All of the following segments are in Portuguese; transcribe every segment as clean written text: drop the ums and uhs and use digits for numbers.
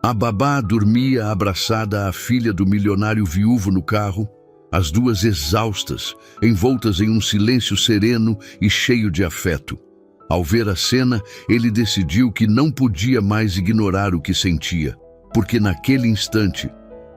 A babá dormia abraçada à filha do milionário viúvo no carro, as duas exaustas, envoltas em um silêncio sereno e cheio de afeto. Ao ver a cena, ele decidiu que não podia mais ignorar o que sentia, porque naquele instante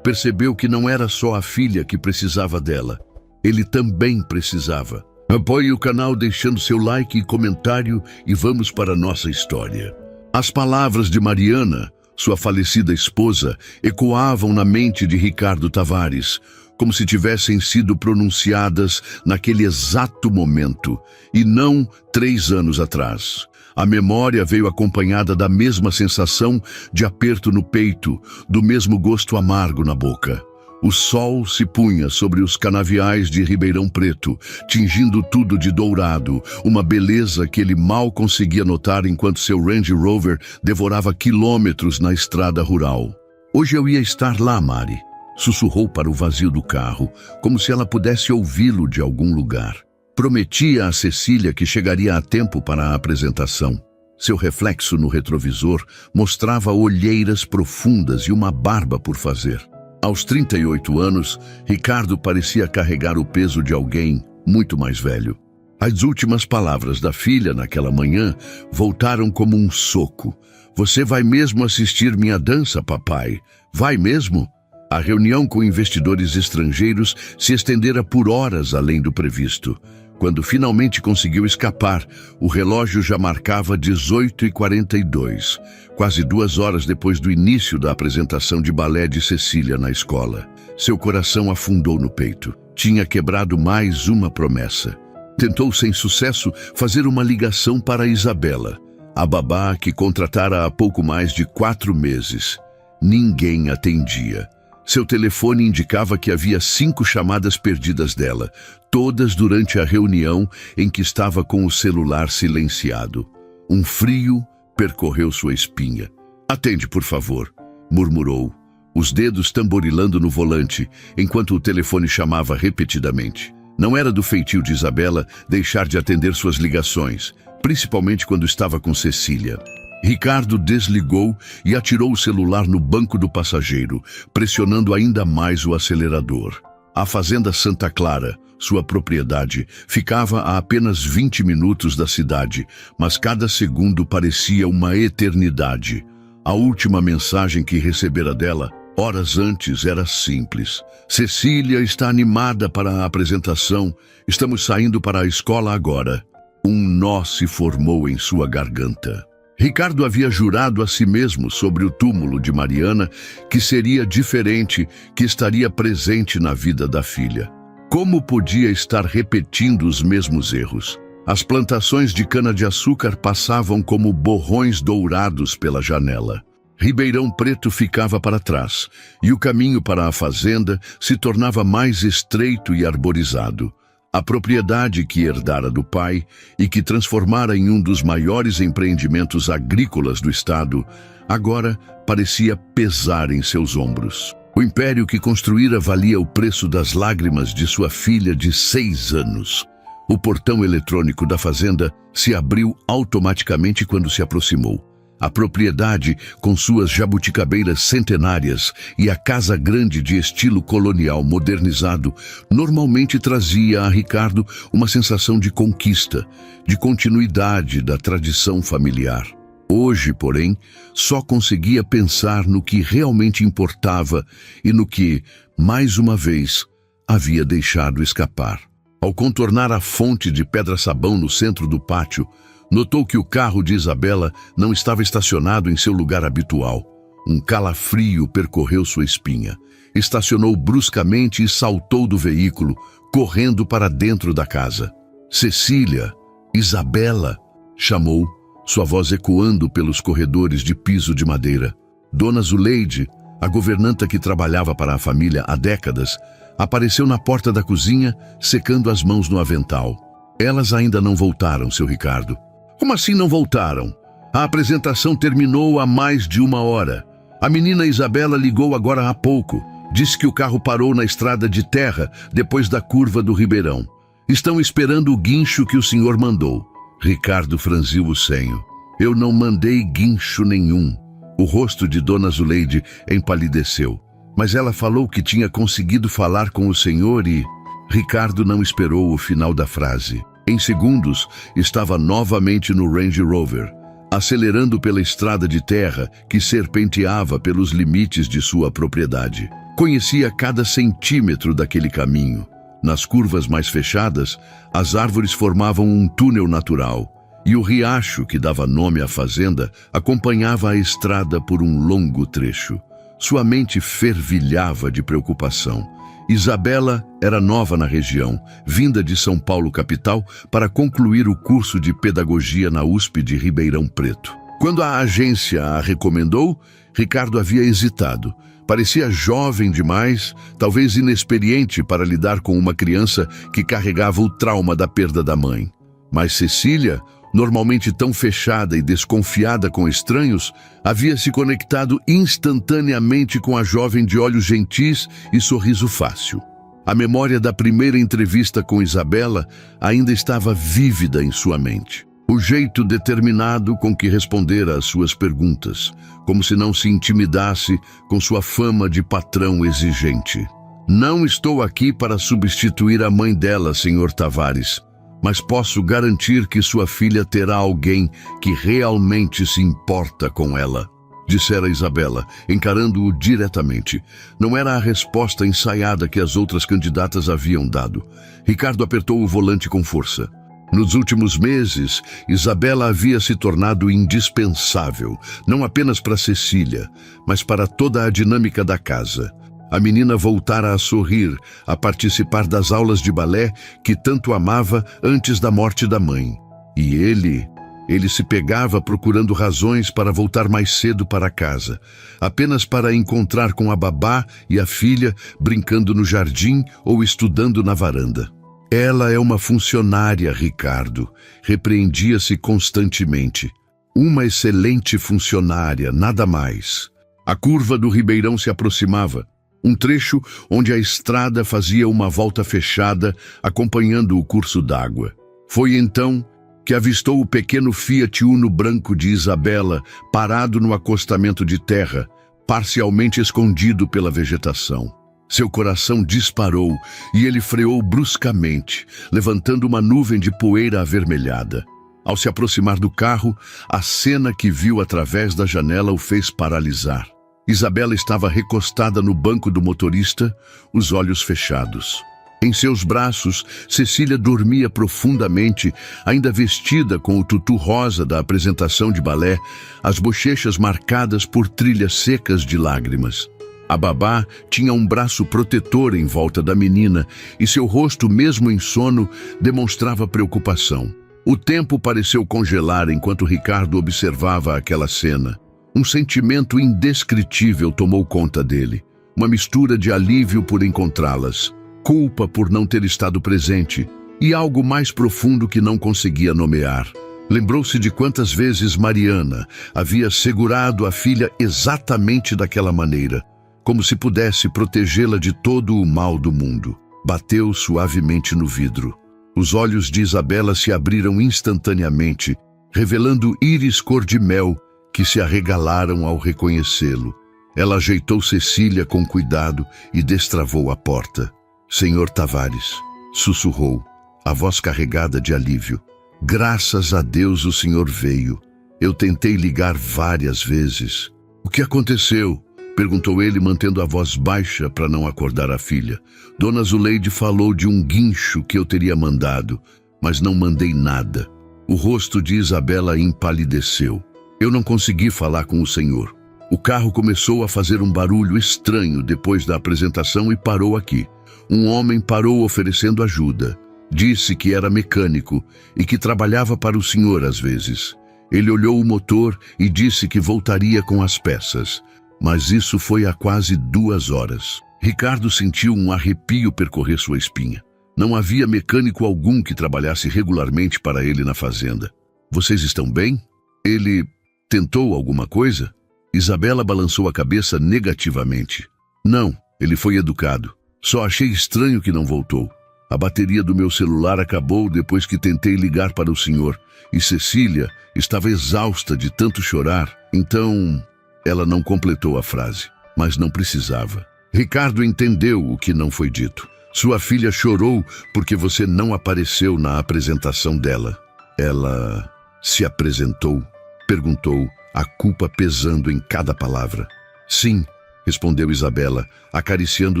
percebeu que não era só a filha que precisava dela, ele também precisava. Apoie o canal deixando seu like e comentário e vamos para a nossa história. As palavras de Mariana, sua falecida esposa, ecoavam na mente de Ricardo Tavares, como se tivessem sido pronunciadas naquele exato momento, e não 3 anos atrás. A memória veio acompanhada da mesma sensação de aperto no peito, do mesmo gosto amargo na boca. O sol se punha sobre os canaviais de Ribeirão Preto, tingindo tudo de dourado, uma beleza que ele mal conseguia notar enquanto seu Range Rover devorava quilômetros na estrada rural. Hoje eu ia estar lá, Mari, sussurrou para o vazio do carro, como se ela pudesse ouvi-lo de algum lugar. Prometia a Cecília que chegaria a tempo para a apresentação. Seu reflexo no retrovisor mostrava olheiras profundas e uma barba por fazer. Aos 38 anos, Ricardo parecia carregar o peso de alguém muito mais velho. As últimas palavras da filha naquela manhã voltaram como um soco. Você vai mesmo assistir minha dança, papai? Vai mesmo? A reunião com investidores estrangeiros se estendera por horas além do previsto. Quando finalmente conseguiu escapar, o relógio já marcava 18h42, quase 2 horas depois do início da apresentação de balé de Cecília na escola. Seu coração afundou no peito. Tinha quebrado mais uma promessa. Tentou sem sucesso fazer uma ligação para Isabela, a babá que contratara há pouco mais de 4 meses. Ninguém atendia. Seu telefone indicava que havia 5 chamadas perdidas dela, todas durante a reunião em que estava com o celular silenciado. Um frio percorreu sua espinha. Atende, por favor, murmurou, os dedos tamborilando no volante, enquanto o telefone chamava repetidamente. Não era do feitio de Isabela deixar de atender suas ligações, principalmente quando estava com Cecília. Ricardo desligou e atirou o celular no banco do passageiro, pressionando ainda mais o acelerador. A fazenda Santa Clara, sua propriedade, ficava a apenas 20 minutos da cidade, mas cada segundo parecia uma eternidade. A última mensagem que recebera dela, horas antes, era simples. Cecília está animada para a apresentação. Estamos saindo para a escola agora. Um nó se formou em sua garganta. Ricardo havia jurado a si mesmo sobre o túmulo de Mariana que seria diferente, que estaria presente na vida da filha. Como podia estar repetindo os mesmos erros? As plantações de cana-de-açúcar passavam como borrões dourados pela janela. Ribeirão Preto ficava para trás, e o caminho para a fazenda se tornava mais estreito e arborizado. A propriedade que herdara do pai e que transformara em um dos maiores empreendimentos agrícolas do estado, agora parecia pesar em seus ombros. O império que construíra valia o preço das lágrimas de sua filha de 6 anos. O portão eletrônico da fazenda se abriu automaticamente quando se aproximou. A propriedade, com suas jabuticabeiras centenárias e a casa grande de estilo colonial modernizado, normalmente trazia a Ricardo uma sensação de conquista, de continuidade da tradição familiar. Hoje, porém, só conseguia pensar no que realmente importava e no que, mais uma vez, havia deixado escapar. Ao contornar a fonte de pedra-sabão no centro do pátio, notou que o carro de Isabela não estava estacionado em seu lugar habitual. Um calafrio percorreu sua espinha. Estacionou bruscamente e saltou do veículo, correndo para dentro da casa. Cecília, Isabela, chamou, sua voz ecoando pelos corredores de piso de madeira. Dona Zuleide, a governanta que trabalhava para a família há décadas, apareceu na porta da cozinha, secando as mãos no avental. Elas ainda não voltaram, seu Ricardo. Como assim não voltaram? A apresentação terminou há mais de 1 hora. A menina Isabela ligou agora há pouco. Disse que o carro parou na estrada de terra, depois da curva do Ribeirão. Estão esperando o guincho que o senhor mandou. Ricardo franziu o senho. Eu não mandei guincho nenhum. O rosto de Dona Zuleide empalideceu, mas ela falou que tinha conseguido falar com o senhor e... Ricardo não esperou o final da frase. Em segundos, estava novamente no Range Rover, acelerando pela estrada de terra que serpenteava pelos limites de sua propriedade. Conhecia cada centímetro daquele caminho. Nas curvas mais fechadas, as árvores formavam um túnel natural, e o riacho que dava nome à fazenda acompanhava a estrada por um longo trecho. Sua mente fervilhava de preocupação. Isabela era nova na região, vinda de São Paulo capital para concluir o curso de pedagogia na USP de Ribeirão Preto. Quando a agência a recomendou, Ricardo havia hesitado. Parecia jovem demais, talvez inexperiente para lidar com uma criança que carregava o trauma da perda da mãe. Mas Cecília, normalmente tão fechada e desconfiada com estranhos, havia se conectado instantaneamente com a jovem de olhos gentis e sorriso fácil. A memória da primeira entrevista com Isabela ainda estava vívida em sua mente. O jeito determinado com que respondera às suas perguntas, como se não se intimidasse com sua fama de patrão exigente. Não estou aqui para substituir a mãe dela, Sr. Tavares, mas posso garantir que sua filha terá alguém que realmente se importa com ela, dissera Isabela, encarando-o diretamente. Não era a resposta ensaiada que as outras candidatas haviam dado. Ricardo apertou o volante com força. Nos últimos meses, Isabela havia se tornado indispensável, não apenas para Cecília, mas para toda a dinâmica da casa. A menina voltara a sorrir, a participar das aulas de balé que tanto amava antes da morte da mãe. E ele se pegava procurando razões para voltar mais cedo para casa, apenas para encontrar com a babá e a filha brincando no jardim ou estudando na varanda. Ela é uma funcionária, Ricardo, repreendia-se constantemente. Uma excelente funcionária, nada mais. A curva do Ribeirão se aproximava, um trecho onde a estrada fazia uma volta fechada, acompanhando o curso d'água. Foi então que avistou o pequeno Fiat Uno branco de Isabela, parado no acostamento de terra, parcialmente escondido pela vegetação. Seu coração disparou e ele freou bruscamente, levantando uma nuvem de poeira avermelhada. Ao se aproximar do carro, a cena que viu através da janela o fez paralisar. Isabela estava recostada no banco do motorista, os olhos fechados. Em seus braços, Cecília dormia profundamente, ainda vestida com o tutu rosa da apresentação de balé, as bochechas marcadas por trilhas secas de lágrimas. A babá tinha um braço protetor em volta da menina e seu rosto, mesmo em sono, demonstrava preocupação. O tempo pareceu congelar enquanto Ricardo observava aquela cena. Um sentimento indescritível tomou conta dele. Uma mistura de alívio por encontrá-las, culpa por não ter estado presente e algo mais profundo que não conseguia nomear. Lembrou-se de quantas vezes Mariana havia segurado a filha exatamente daquela maneira, como se pudesse protegê-la de todo o mal do mundo. Bateu suavemente no vidro. Os olhos de Isabela se abriram instantaneamente, revelando íris cor de mel que se arregalaram ao reconhecê-lo. Ela ajeitou Cecília com cuidado e destravou a porta. Sr. Tavares, sussurrou, a voz carregada de alívio. Graças a Deus o senhor veio. Eu tentei ligar várias vezes. O que aconteceu? Perguntou ele, mantendo a voz baixa para não acordar a filha. Dona Zuleide falou de um guincho que eu teria mandado, mas não mandei nada. O rosto de Isabela empalideceu. Eu não consegui falar com o senhor. O carro começou a fazer um barulho estranho depois da apresentação e parou aqui. Um homem parou oferecendo ajuda. Disse que era mecânico e que trabalhava para o senhor às vezes. Ele olhou o motor e disse que voltaria com as peças. Mas isso foi há quase 2 horas. Ricardo sentiu um arrepio percorrer sua espinha. Não havia mecânico algum que trabalhasse regularmente para ele na fazenda. Vocês estão bem? Ele tentou alguma coisa? Isabela balançou a cabeça negativamente. Não, ele foi educado. Só achei estranho que não voltou. A bateria do meu celular acabou depois que tentei ligar para o senhor. E Cecília estava exausta de tanto chorar. Então... Ela não completou a frase, mas não precisava. Ricardo entendeu o que não foi dito. Sua filha chorou porque você não apareceu na apresentação dela. Ela se apresentou? Perguntou, a culpa pesando em cada palavra. Sim, respondeu Isabela, acariciando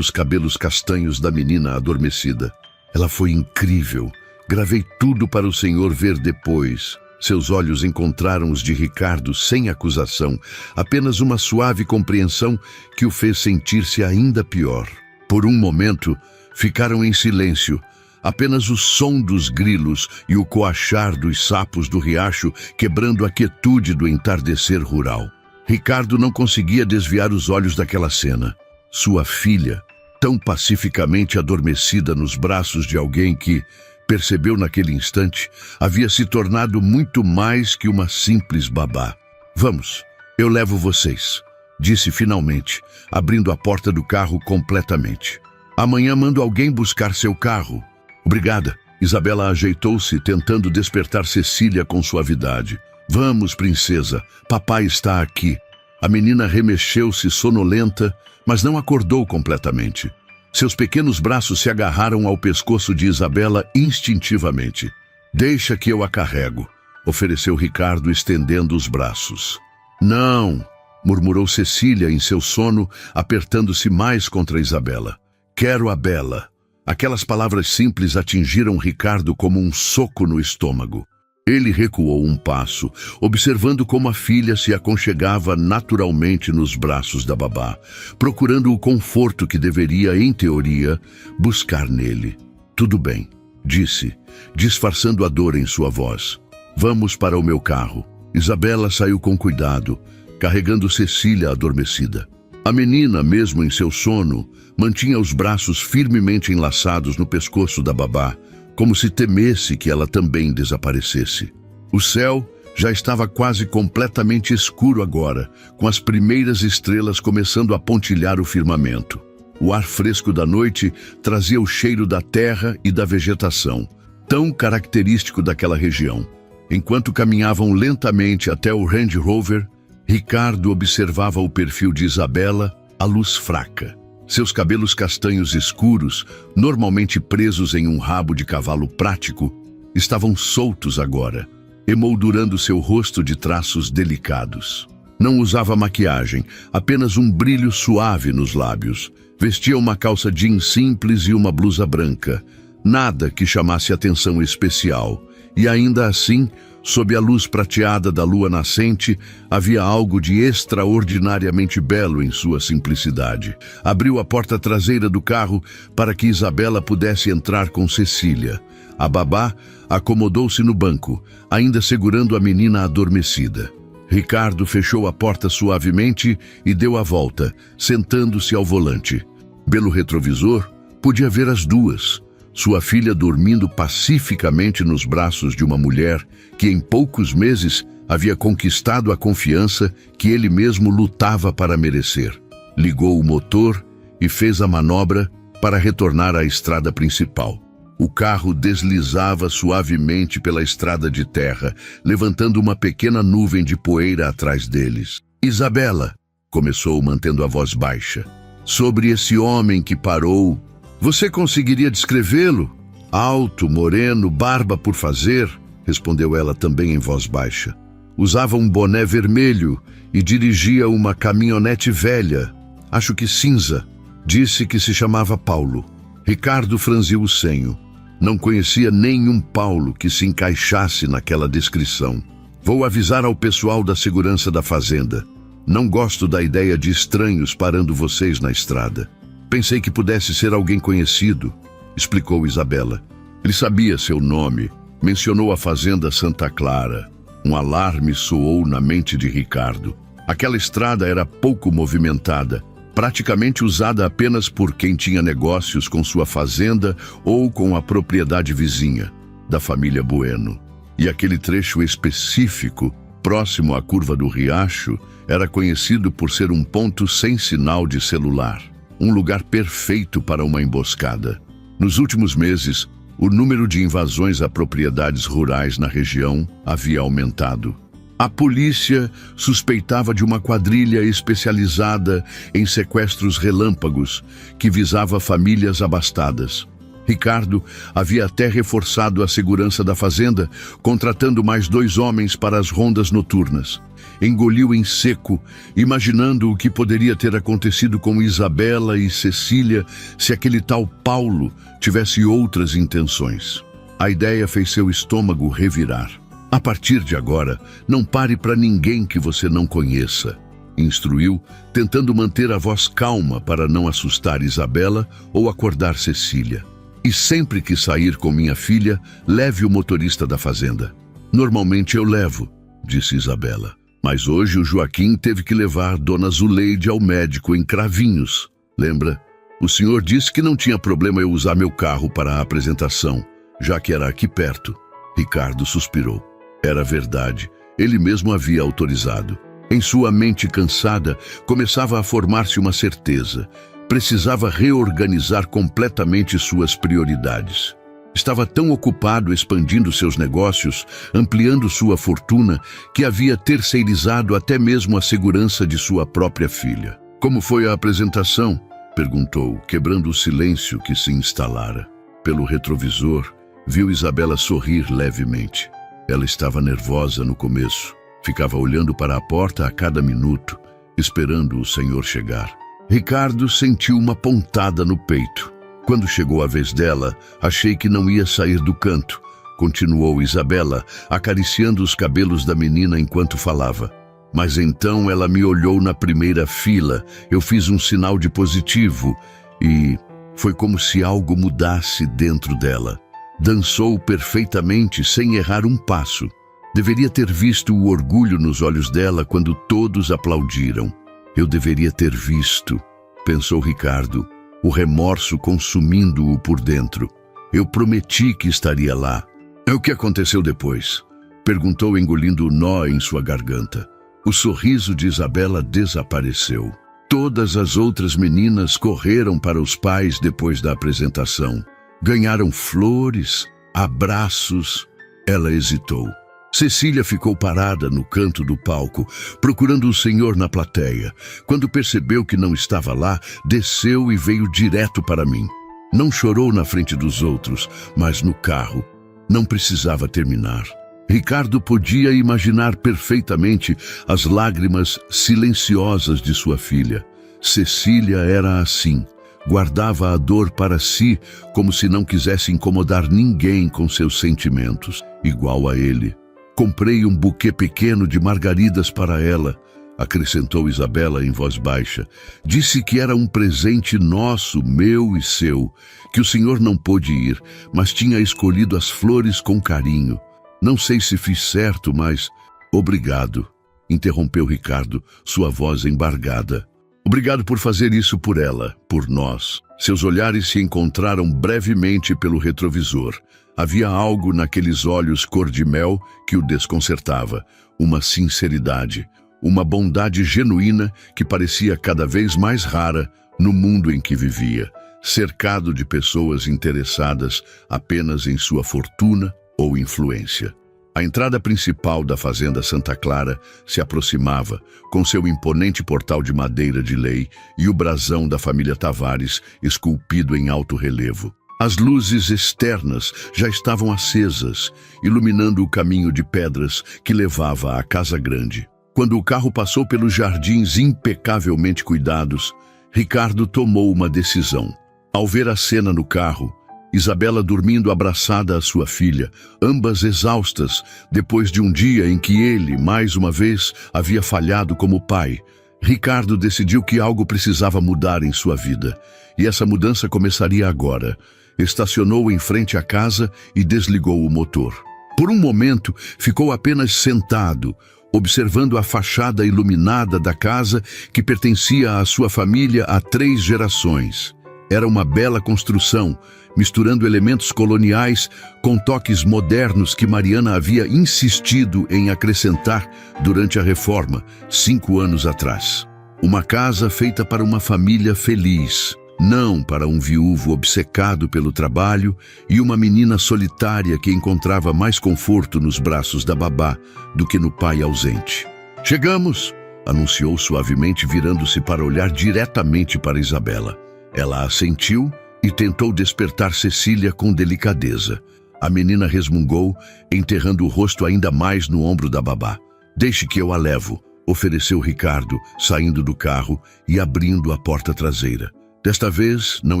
os cabelos castanhos da menina adormecida. Ela foi incrível. Gravei tudo para o senhor ver depois. Seus olhos encontraram os de Ricardo sem acusação, apenas uma suave compreensão que o fez sentir-se ainda pior. Por um momento, ficaram em silêncio, apenas o som dos grilos e o coachar dos sapos do riacho quebrando a quietude do entardecer rural. Ricardo não conseguia desviar os olhos daquela cena. Sua filha, tão pacificamente adormecida nos braços de alguém que, percebeu naquele instante, havia se tornado muito mais que uma simples babá. Vamos, eu levo vocês, disse finalmente, abrindo a porta do carro completamente. Amanhã mando alguém buscar seu carro. Obrigada. Isabela ajeitou-se, tentando despertar Cecília com suavidade. Vamos, princesa, papai está aqui. A menina remexeu-se sonolenta, mas não acordou completamente. Seus pequenos braços se agarraram ao pescoço de Isabela instintivamente. Deixa que eu a carrego, ofereceu Ricardo, estendendo os braços. Não, murmurou Cecília em seu sono, apertando-se mais contra Isabela. Quero a Bela. Aquelas palavras simples atingiram Ricardo como um soco no estômago. Ele recuou um passo, observando como a filha se aconchegava naturalmente nos braços da babá, procurando o conforto que deveria, em teoria, buscar nele. Tudo bem, disse, disfarçando a dor em sua voz. Vamos para o meu carro. Isabela saiu com cuidado, carregando Cecília adormecida. A menina, mesmo em seu sono, mantinha os braços firmemente enlaçados no pescoço da babá, como se temesse que ela também desaparecesse. O céu já estava quase completamente escuro agora, com as primeiras estrelas começando a pontilhar o firmamento. O ar fresco da noite trazia o cheiro da terra e da vegetação, tão característico daquela região. Enquanto caminhavam lentamente até o Range Rover, Ricardo observava o perfil de Isabela, à luz fraca. Seus cabelos castanhos escuros, normalmente presos em um rabo de cavalo prático, estavam soltos agora, emoldurando seu rosto de traços delicados. Não usava maquiagem, apenas um brilho suave nos lábios. Vestia uma calça jeans simples e uma blusa branca. Nada que chamasse atenção especial. E ainda assim, sob a luz prateada da lua nascente, havia algo de extraordinariamente belo em sua simplicidade. Abriu a porta traseira do carro para que Isabela pudesse entrar com Cecília. A babá acomodou-se no banco, ainda segurando a menina adormecida. Ricardo fechou a porta suavemente e deu a volta, sentando-se ao volante. Pelo retrovisor, podia ver as duas. Sua filha dormindo pacificamente nos braços de uma mulher que em poucos meses havia conquistado a confiança que ele mesmo lutava para merecer. Ligou o motor e fez a manobra para retornar à estrada principal. O carro deslizava suavemente pela estrada de terra, levantando uma pequena nuvem de poeira atrás deles. Isabela, começou mantendo a voz baixa, sobre esse homem que parou. Você conseguiria descrevê-lo? Alto, moreno, barba por fazer, respondeu ela também em voz baixa. Usava um boné vermelho e dirigia uma caminhonete velha, acho que cinza. Disse que se chamava Paulo. Ricardo franziu o senho. Não conhecia nenhum Paulo que se encaixasse naquela descrição. Vou avisar ao pessoal da segurança da fazenda. Não gosto da ideia de estranhos parando vocês na estrada. Pensei que pudesse ser alguém conhecido, explicou Isabela. Ele sabia seu nome, mencionou a fazenda Santa Clara. Um alarme soou na mente de Ricardo. Aquela estrada era pouco movimentada, praticamente usada apenas por quem tinha negócios com sua fazenda ou com a propriedade vizinha, da família Bueno. E aquele trecho específico, próximo à curva do riacho, era conhecido por ser um ponto sem sinal de celular. Um lugar perfeito para uma emboscada. Nos últimos meses, o número de invasões a propriedades rurais na região havia aumentado. A polícia suspeitava de uma quadrilha especializada em sequestros relâmpagos que visava famílias abastadas. Ricardo havia até reforçado a segurança da fazenda, contratando mais 2 homens para as rondas noturnas. Engoliu em seco, imaginando o que poderia ter acontecido com Isabela e Cecília se aquele tal Paulo tivesse outras intenções. A ideia fez seu estômago revirar. A partir de agora, não pare para ninguém que você não conheça, instruiu, tentando manter a voz calma para não assustar Isabela ou acordar Cecília. E sempre que sair com minha filha, leve o motorista da fazenda. Normalmente eu levo, disse Isabela. Mas hoje o Joaquim teve que levar Dona Zuleide ao médico em Cravinhos. Lembra? O senhor disse que não tinha problema eu usar meu carro para a apresentação, já que era aqui perto. Ricardo suspirou. Era verdade. Ele mesmo havia autorizado. Em sua mente cansada, começava a formar-se uma certeza. Precisava reorganizar completamente suas prioridades. Estava tão ocupado expandindo seus negócios, ampliando sua fortuna, que havia terceirizado até mesmo a segurança de sua própria filha. Como foi a apresentação? Perguntou, quebrando o silêncio que se instalara. Pelo retrovisor, viu Isabela sorrir levemente. Ela estava nervosa no começo. Ficava olhando para a porta a cada minuto, esperando o senhor chegar. Ricardo sentiu uma pontada no peito. Quando chegou a vez dela, achei que não ia sair do canto, continuou Isabela, acariciando os cabelos da menina enquanto falava. Mas então ela me olhou na primeira fila, eu fiz um sinal de positivo e foi como se algo mudasse dentro dela. Dançou perfeitamente sem errar um passo. Deveria ter visto o orgulho nos olhos dela quando todos aplaudiram. Eu deveria ter visto, pensou Ricardo, o remorso consumindo-o por dentro. Eu prometi que estaria lá. O que aconteceu depois? Perguntou, engolindo o nó em sua garganta. O sorriso de Isabela desapareceu. Todas as outras meninas correram para os pais depois da apresentação. Ganharam flores, abraços. Ela hesitou. Cecília ficou parada no canto do palco, procurando o senhor na plateia. Quando percebeu que não estava lá, desceu e veio direto para mim. Não chorou na frente dos outros, mas no carro. Não precisava terminar. Ricardo podia imaginar perfeitamente as lágrimas silenciosas de sua filha. Cecília era assim. Guardava a dor para si, como se não quisesse incomodar ninguém com seus sentimentos, igual a ele. Comprei um buquê pequeno de margaridas para ela, acrescentou Isabela em voz baixa. Disse que era um presente nosso, meu e seu, que o senhor não pôde ir, mas tinha escolhido as flores com carinho. Não sei se fiz certo, mas... Obrigado, interrompeu Ricardo, sua voz embargada. Obrigado por fazer isso por ela, por nós. Seus olhares se encontraram brevemente pelo retrovisor. Havia algo naqueles olhos cor-de-mel que o desconcertava. Uma sinceridade, uma bondade genuína que parecia cada vez mais rara no mundo em que vivia, cercado de pessoas interessadas apenas em sua fortuna ou influência. A entrada principal da fazenda Santa Clara se aproximava, com seu imponente portal de madeira de lei e o brasão da família Tavares esculpido em alto relevo. As luzes externas já estavam acesas, iluminando o caminho de pedras que levava à Casa Grande. Quando o carro passou pelos jardins impecavelmente cuidados, Ricardo tomou uma decisão. Ao ver a cena no carro, Isabela dormindo abraçada à sua filha, ambas exaustas, depois de um dia em que ele, mais uma vez, havia falhado como pai, Ricardo decidiu que algo precisava mudar em sua vida, e essa mudança começaria agora. Estacionou em frente à casa e desligou o motor. Por um momento, ficou apenas sentado, observando a fachada iluminada da casa que pertencia à sua família há 3 gerações. Era uma bela construção, misturando elementos coloniais com toques modernos que Mariana havia insistido em acrescentar durante a reforma, 5 anos atrás. Uma casa feita para uma família feliz. Não para um viúvo obcecado pelo trabalho e uma menina solitária que encontrava mais conforto nos braços da babá do que no pai ausente. "Chegamos!" anunciou suavemente, virando-se para olhar diretamente para Isabela. Ela assentiu e tentou despertar Cecília com delicadeza. A menina resmungou, enterrando o rosto ainda mais no ombro da babá. "Deixe que eu a levo", ofereceu Ricardo, saindo do carro e abrindo a porta traseira. Desta vez, não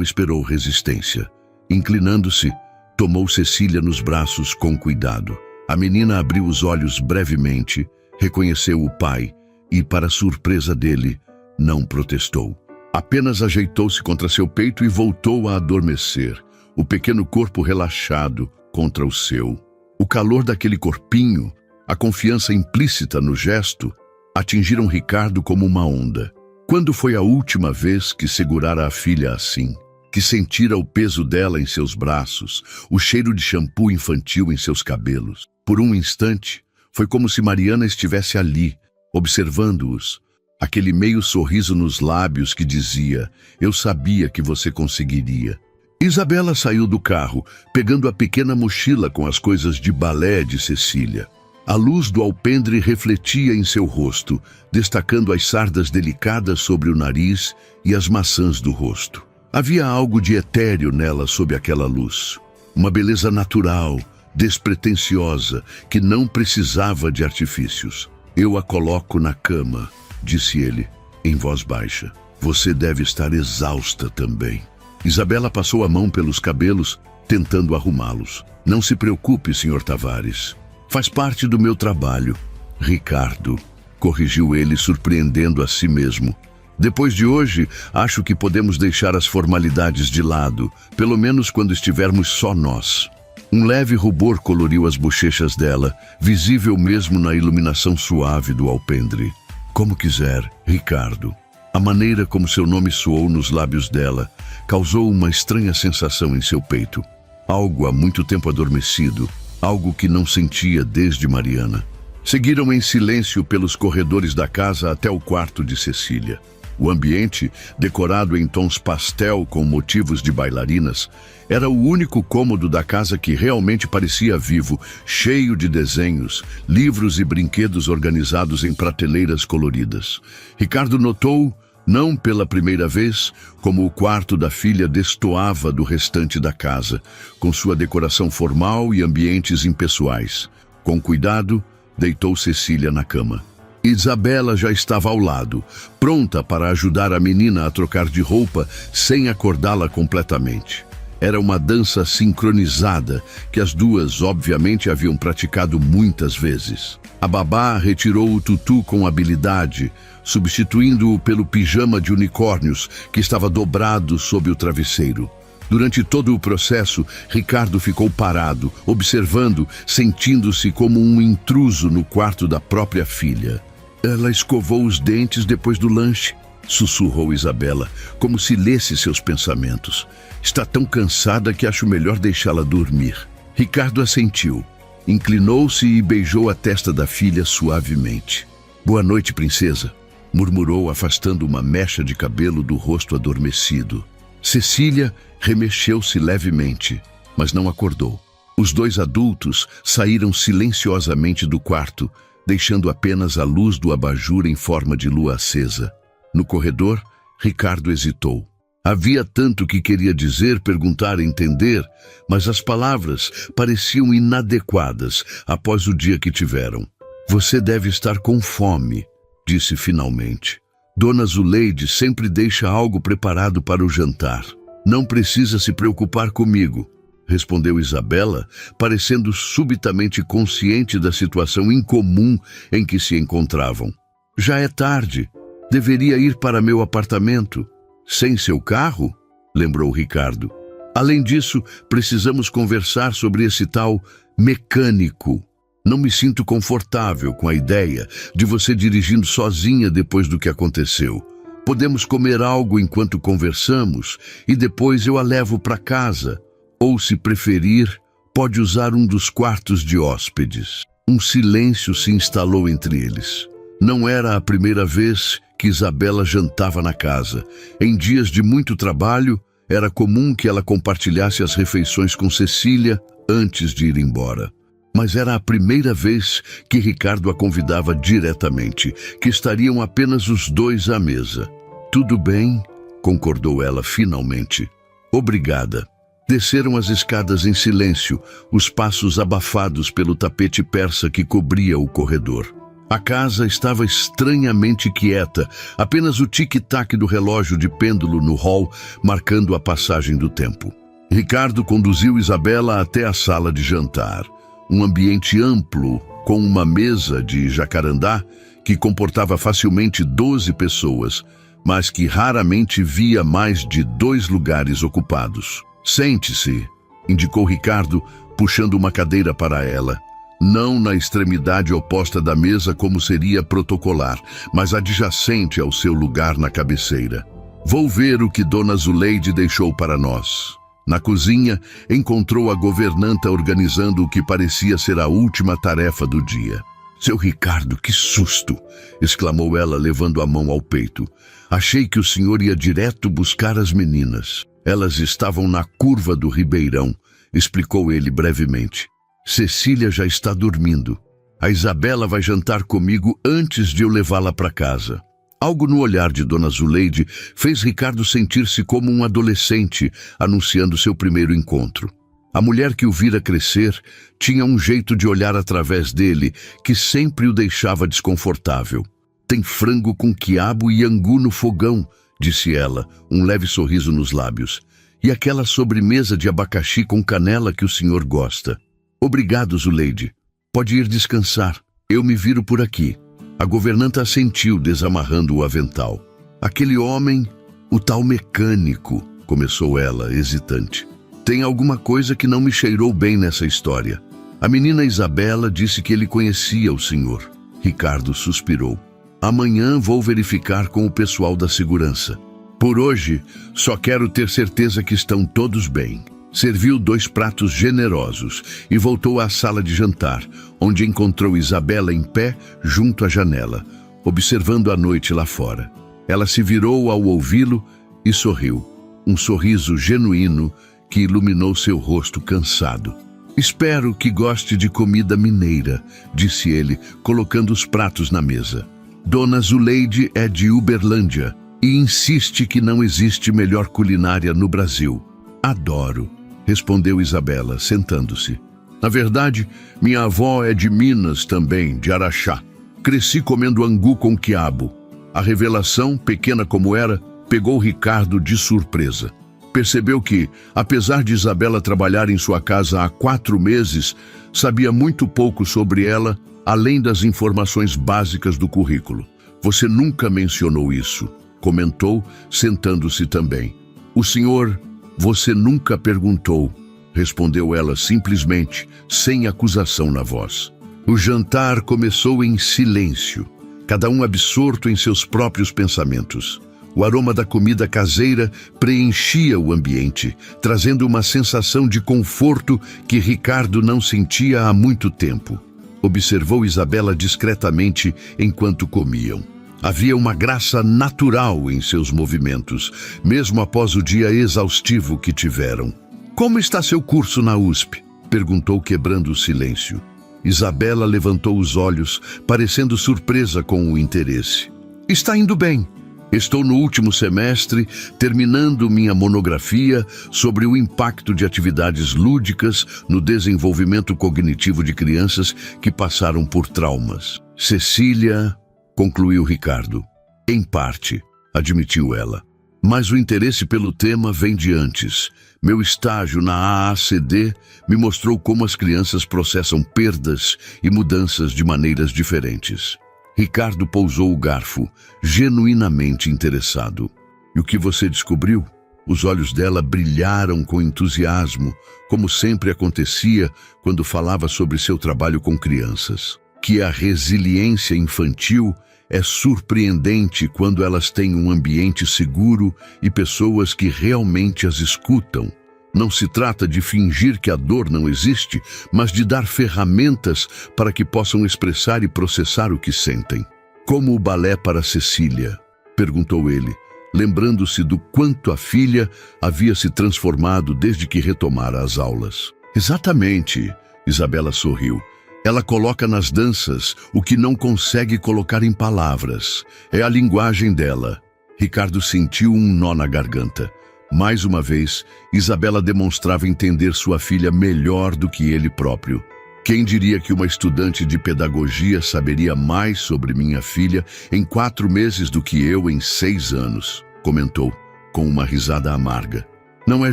esperou resistência. Inclinando-se, tomou Cecília nos braços com cuidado. A menina abriu os olhos brevemente, reconheceu o pai e, para surpresa dele, não protestou. Apenas ajeitou-se contra seu peito e voltou a adormecer, o pequeno corpo relaxado contra o seu. O calor daquele corpinho, a confiança implícita no gesto, atingiram Ricardo como uma onda. Quando foi a última vez que segurara a filha assim? Que sentira o peso dela em seus braços, o cheiro de shampoo infantil em seus cabelos? Por um instante, foi como se Mariana estivesse ali, observando-os. Aquele meio sorriso nos lábios que dizia: "Eu sabia que você conseguiria." Isabela saiu do carro, pegando a pequena mochila com as coisas de balé de Cecília. A luz do alpendre refletia em seu rosto, destacando as sardas delicadas sobre o nariz e as maçãs do rosto. Havia algo de etéreo nela sob aquela luz. Uma beleza natural, despretensiosa, que não precisava de artifícios. "Eu a coloco na cama", disse ele, em voz baixa. "Você deve estar exausta também." Isabela passou a mão pelos cabelos, tentando arrumá-los. "Não se preocupe, Sr. Tavares. Faz parte do meu trabalho." "Ricardo", corrigiu ele, surpreendendo a si mesmo. "Depois de hoje, acho que podemos deixar as formalidades de lado, pelo menos quando estivermos só nós." Um leve rubor coloriu as bochechas dela, visível mesmo na iluminação suave do alpendre. "Como quiser, Ricardo." A maneira como seu nome soou nos lábios dela causou uma estranha sensação em seu peito. Algo há muito tempo adormecido, algo que não sentia desde Mariana. Seguiram em silêncio pelos corredores da casa até o quarto de Cecília. O ambiente, decorado em tons pastel com motivos de bailarinas, era o único cômodo da casa que realmente parecia vivo, cheio de desenhos, livros e brinquedos organizados em prateleiras coloridas. Ricardo notou, não pela primeira vez, como o quarto da filha destoava do restante da casa, com sua decoração formal e ambientes impessoais. Com cuidado, deitou Cecília na cama. Isabela já estava ao lado, pronta para ajudar a menina a trocar de roupa sem acordá-la completamente. Era uma dança sincronizada que as duas obviamente haviam praticado muitas vezes. A babá retirou o tutu com habilidade, substituindo-o pelo pijama de unicórnios que estava dobrado sob o travesseiro. Durante todo o processo, Ricardo ficou parado, observando, sentindo-se como um intruso no quarto da própria filha. "Ela escovou os dentes depois do lanche", sussurrou Isabela, como se lesse seus pensamentos. "Está tão cansada que acho melhor deixá-la dormir." Ricardo assentiu, inclinou-se e beijou a testa da filha suavemente. "Boa noite, princesa", murmurou, afastando uma mecha de cabelo do rosto adormecido. Cecília remexeu-se levemente, mas não acordou. Os dois adultos saíram silenciosamente do quarto, deixando apenas a luz do abajur em forma de lua acesa. No corredor, Ricardo hesitou. Havia tanto que queria dizer, perguntar, entender, mas as palavras pareciam inadequadas após o dia que tiveram. "Você deve estar com fome", disse finalmente. "Dona Zuleide sempre deixa algo preparado para o jantar." "Não precisa se preocupar comigo", respondeu Isabela, parecendo subitamente consciente da situação incomum em que se encontravam. "Já é tarde. Deveria ir para meu apartamento." "Sem seu carro?", lembrou Ricardo. "Além disso, precisamos conversar sobre esse tal mecânico. Não me sinto confortável com a ideia de você dirigindo sozinha depois do que aconteceu. Podemos comer algo enquanto conversamos e depois eu a levo para casa. Ou, se preferir, pode usar um dos quartos de hóspedes." Um silêncio se instalou entre eles. Não era a primeira vez que Isabela jantava na casa. Em dias de muito trabalho, era comum que ela compartilhasse as refeições com Cecília antes de ir embora. Mas era a primeira vez que Ricardo a convidava diretamente, que estariam apenas os dois à mesa. "Tudo bem", concordou ela finalmente. "Obrigada." Desceram as escadas em silêncio, os passos abafados pelo tapete persa que cobria o corredor. A casa estava estranhamente quieta, apenas o tic-tac do relógio de pêndulo no hall marcando a passagem do tempo. Ricardo conduziu Isabela até a sala de jantar. Um ambiente amplo, com uma mesa de jacarandá que comportava facilmente 12 pessoas, mas que raramente via mais de 2 lugares ocupados. "Sente-se", indicou Ricardo, puxando uma cadeira para ela. Não na extremidade oposta da mesa como seria protocolar, mas adjacente ao seu lugar na cabeceira. "Vou ver o que Dona Zuleide deixou para nós." Na cozinha, encontrou a governanta organizando o que parecia ser a última tarefa do dia. "Seu Ricardo, que susto!" exclamou ela, levando a mão ao peito. "Achei que o senhor ia direto buscar as meninas. Elas estavam na curva do Ribeirão", explicou ele brevemente. "Cecília já está dormindo. A Isabela vai jantar comigo antes de eu levá-la para casa." Algo no olhar de Dona Zuleide fez Ricardo sentir-se como um adolescente anunciando seu primeiro encontro. A mulher que o vira crescer tinha um jeito de olhar através dele que sempre o deixava desconfortável. "Tem frango com quiabo e angu no fogão", disse ela, um leve sorriso nos lábios. "E aquela sobremesa de abacaxi com canela que o senhor gosta." "Obrigado, Zuleide. Pode ir descansar. Eu me viro por aqui." A governanta assentiu, desamarrando o avental. "Aquele homem, o tal mecânico", começou ela, hesitante. "Tem alguma coisa que não me cheirou bem nessa história. A menina Isabela disse que ele conhecia o senhor." Ricardo suspirou. "Amanhã vou verificar com o pessoal da segurança. Por hoje, só quero ter certeza que estão todos bem." Serviu 2 pratos generosos e voltou à sala de jantar, onde encontrou Isabela em pé junto à janela, observando a noite lá fora. Ela se virou ao ouvi-lo e sorriu, um sorriso genuíno que iluminou seu rosto cansado. "Espero que goste de comida mineira", disse ele, colocando os pratos na mesa. "Dona Zuleide é de Uberlândia e insiste que não existe melhor culinária no Brasil." "Adoro", respondeu Isabela, sentando-se. "Na verdade, minha avó é de Minas também, de Araxá. Cresci comendo angu com quiabo." A revelação, pequena como era, pegou Ricardo de surpresa. Percebeu que, apesar de Isabela trabalhar em sua casa há 4 meses, sabia muito pouco sobre ela, além das informações básicas do currículo. "Você nunca mencionou isso", comentou, sentando-se também. "O senhor... Você nunca perguntou", respondeu ela simplesmente, sem acusação na voz. O jantar começou em silêncio, cada um absorto em seus próprios pensamentos. O aroma da comida caseira preenchia o ambiente, trazendo uma sensação de conforto que Ricardo não sentia há muito tempo. Observou Isabela discretamente enquanto comiam. Havia uma graça natural em seus movimentos, mesmo após o dia exaustivo que tiveram. "Como está seu curso na USP?" perguntou, quebrando o silêncio. Isabela levantou os olhos, parecendo surpresa com o interesse. "Está indo bem. Estou no último semestre, terminando minha monografia sobre o impacto de atividades lúdicas no desenvolvimento cognitivo de crianças que passaram por traumas." "Cecília", concluiu Ricardo. "Em parte", admitiu ela. "Mas o interesse pelo tema vem de antes. Meu estágio na AACD me mostrou como as crianças processam perdas e mudanças de maneiras diferentes." Ricardo pousou o garfo, genuinamente interessado. "E o que você descobriu?" Os olhos dela brilharam com entusiasmo, como sempre acontecia quando falava sobre seu trabalho com crianças. "Que a resiliência infantil é surpreendente quando elas têm um ambiente seguro e pessoas que realmente as escutam. Não se trata de fingir que a dor não existe, mas de dar ferramentas para que possam expressar e processar o que sentem. Como o balé para Cecília." perguntou ele, lembrando-se do quanto a filha havia se transformado desde que retomara as aulas. Exatamente, Isabela sorriu. Ela coloca nas danças o que não consegue colocar em palavras. É a linguagem dela. Ricardo sentiu um nó na garganta. Mais uma vez, Isabela demonstrava entender sua filha melhor do que ele próprio. Quem diria que uma estudante de pedagogia saberia mais sobre minha filha em 4 meses do que eu em 6 anos, comentou, com uma risada amarga. Não é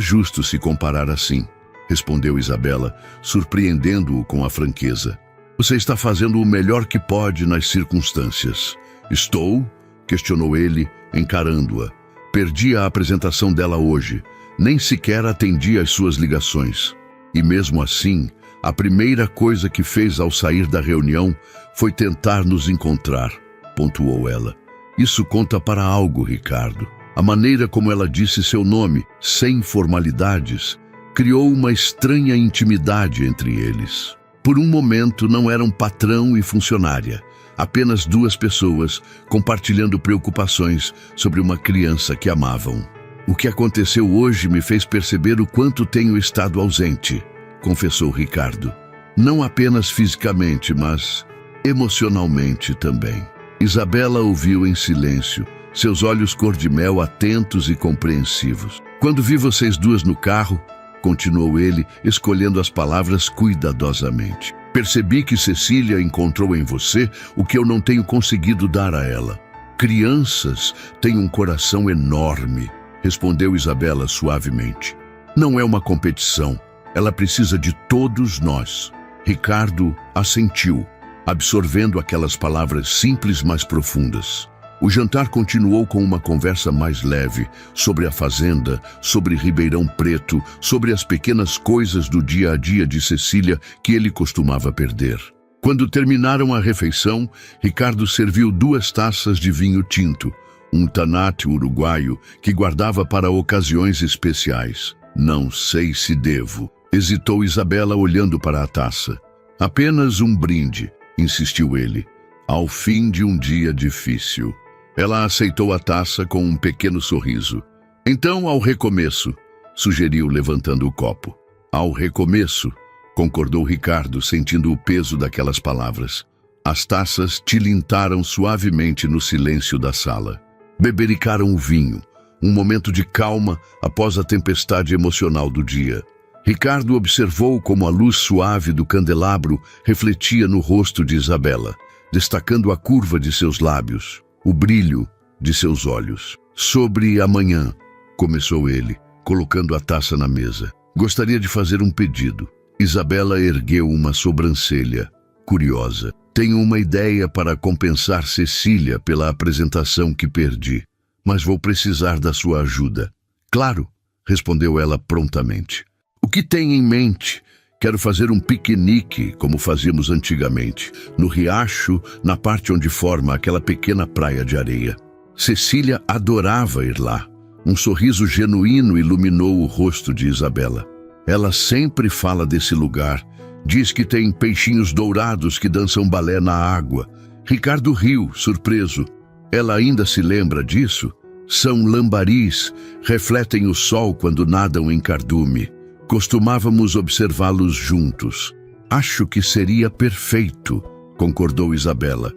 justo se comparar assim, respondeu Isabela, surpreendendo-o com a franqueza. Você está fazendo o melhor que pode nas circunstâncias. Estou? Questionou ele, encarando-a. Perdi a apresentação dela hoje. Nem sequer atendi às suas ligações. E mesmo assim, a primeira coisa que fez ao sair da reunião foi tentar nos encontrar, pontuou ela. Isso conta para algo, Ricardo. A maneira como ela disse seu nome, sem formalidades, criou uma estranha intimidade entre eles. Por um momento não eram patrão e funcionária, apenas 2 pessoas compartilhando preocupações sobre uma criança que amavam. O que aconteceu hoje me fez perceber o quanto tenho estado ausente, confessou Ricardo. Não apenas fisicamente, mas emocionalmente também. Isabela ouviu em silêncio, seus olhos cor-de-mel atentos e compreensivos. Quando vi vocês 2 no carro, continuou ele, escolhendo as palavras cuidadosamente. Percebi que Cecília encontrou em você o que eu não tenho conseguido dar a ela. Crianças têm um coração enorme, respondeu Isabela suavemente. Não é uma competição. Ela precisa de todos nós. Ricardo assentiu, absorvendo aquelas palavras simples, mas profundas. O jantar continuou com uma conversa mais leve sobre a fazenda, sobre Ribeirão Preto, sobre as pequenas coisas do dia a dia de Cecília que ele costumava perder. Quando terminaram a refeição, Ricardo serviu 2 taças de vinho tinto, um tanate uruguaio que guardava para ocasiões especiais. Não sei se devo, hesitou Isabela olhando para a taça. Apenas um brinde, insistiu ele, ao fim de um dia difícil. Ela aceitou a taça com um pequeno sorriso. Então, ao recomeço, sugeriu levantando o copo. Ao recomeço, concordou Ricardo, sentindo o peso daquelas palavras. As taças tilintaram suavemente no silêncio da sala. Bebericaram o vinho, um momento de calma após a tempestade emocional do dia. Ricardo observou como a luz suave do candelabro refletia no rosto de Isabela, destacando a curva de seus lábios, o brilho de seus olhos. Sobre amanhã, começou ele, colocando a taça na mesa. Gostaria de fazer um pedido. Isabela ergueu uma sobrancelha, curiosa. Tenho uma ideia para compensar Cecília pela apresentação que perdi, mas vou precisar da sua ajuda. Claro, respondeu ela prontamente. O que tem em mente? Quero fazer um piquenique, como fazíamos antigamente, no riacho, na parte onde forma aquela pequena praia de areia. Cecília adorava ir lá. Um sorriso genuíno iluminou o rosto de Isabela. Ela sempre fala desse lugar. Diz que tem peixinhos dourados que dançam balé na água. Ricardo riu, surpreso. Ela ainda se lembra disso? São lambaris, refletem o sol quando nadam em cardume. Costumávamos observá-los juntos. Acho que seria perfeito, concordou Isabela.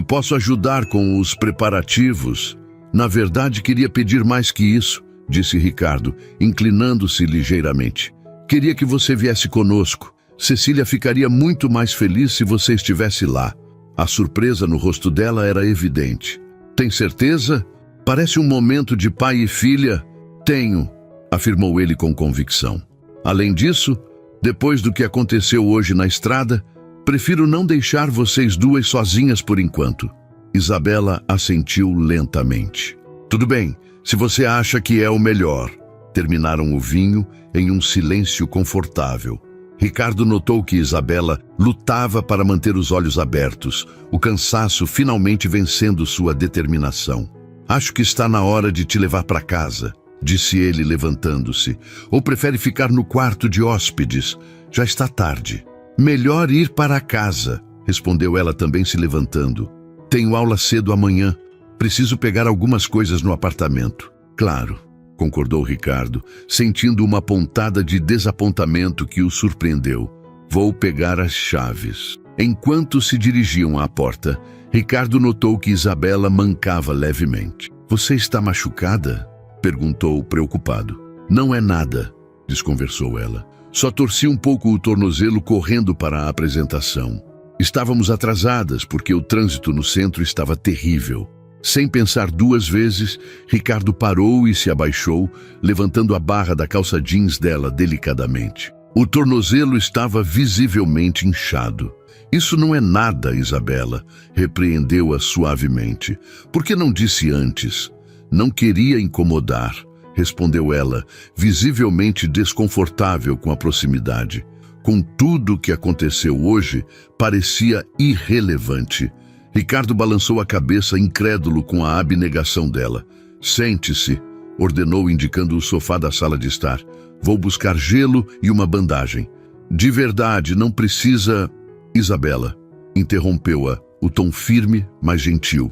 Posso ajudar com os preparativos? Na verdade, queria pedir mais que isso, disse Ricardo, inclinando-se ligeiramente. Queria que você viesse conosco. Cecília ficaria muito mais feliz se você estivesse lá. A surpresa no rosto dela era evidente. Tem certeza? Parece um momento de pai e filha. Tenho, afirmou ele com convicção. Além disso, depois do que aconteceu hoje na estrada, prefiro não deixar vocês 2 sozinhas por enquanto. Isabela assentiu lentamente. Tudo bem, se você acha que é o melhor. Terminaram o vinho em um silêncio confortável. Ricardo notou que Isabela lutava para manter os olhos abertos, o cansaço finalmente vencendo sua determinação. Acho que está na hora de te levar para casa, disse ele levantando-se. Ou prefere ficar no quarto de hóspedes? Já está tarde. Melhor ir para casa, respondeu ela também se levantando. Tenho aula cedo amanhã. Preciso pegar algumas coisas no apartamento. Claro, concordou Ricardo, sentindo uma pontada de desapontamento que o surpreendeu. Vou pegar as chaves. Enquanto se dirigiam à porta, Ricardo notou que Isabela mancava levemente. Você está machucada? Perguntou, preocupado. Não é nada, desconversou ela. Só torci um pouco o tornozelo correndo para a apresentação. Estávamos atrasadas porque o trânsito no centro estava terrível. Sem pensar duas vezes, Ricardo parou e se abaixou, levantando a barra da calça jeans dela delicadamente. O tornozelo estava visivelmente inchado. Isso não é nada, Isabela, repreendeu-a suavemente. Por que não disse antes? Não queria incomodar, respondeu ela, visivelmente desconfortável com a proximidade. Com tudo o que aconteceu hoje, parecia irrelevante. Ricardo balançou a cabeça, incrédulo com a abnegação dela. Sente-se, ordenou, indicando o sofá da sala de estar. Vou buscar gelo e uma bandagem. De verdade, não precisa... Isabela, interrompeu-a, o tom firme, mas gentil.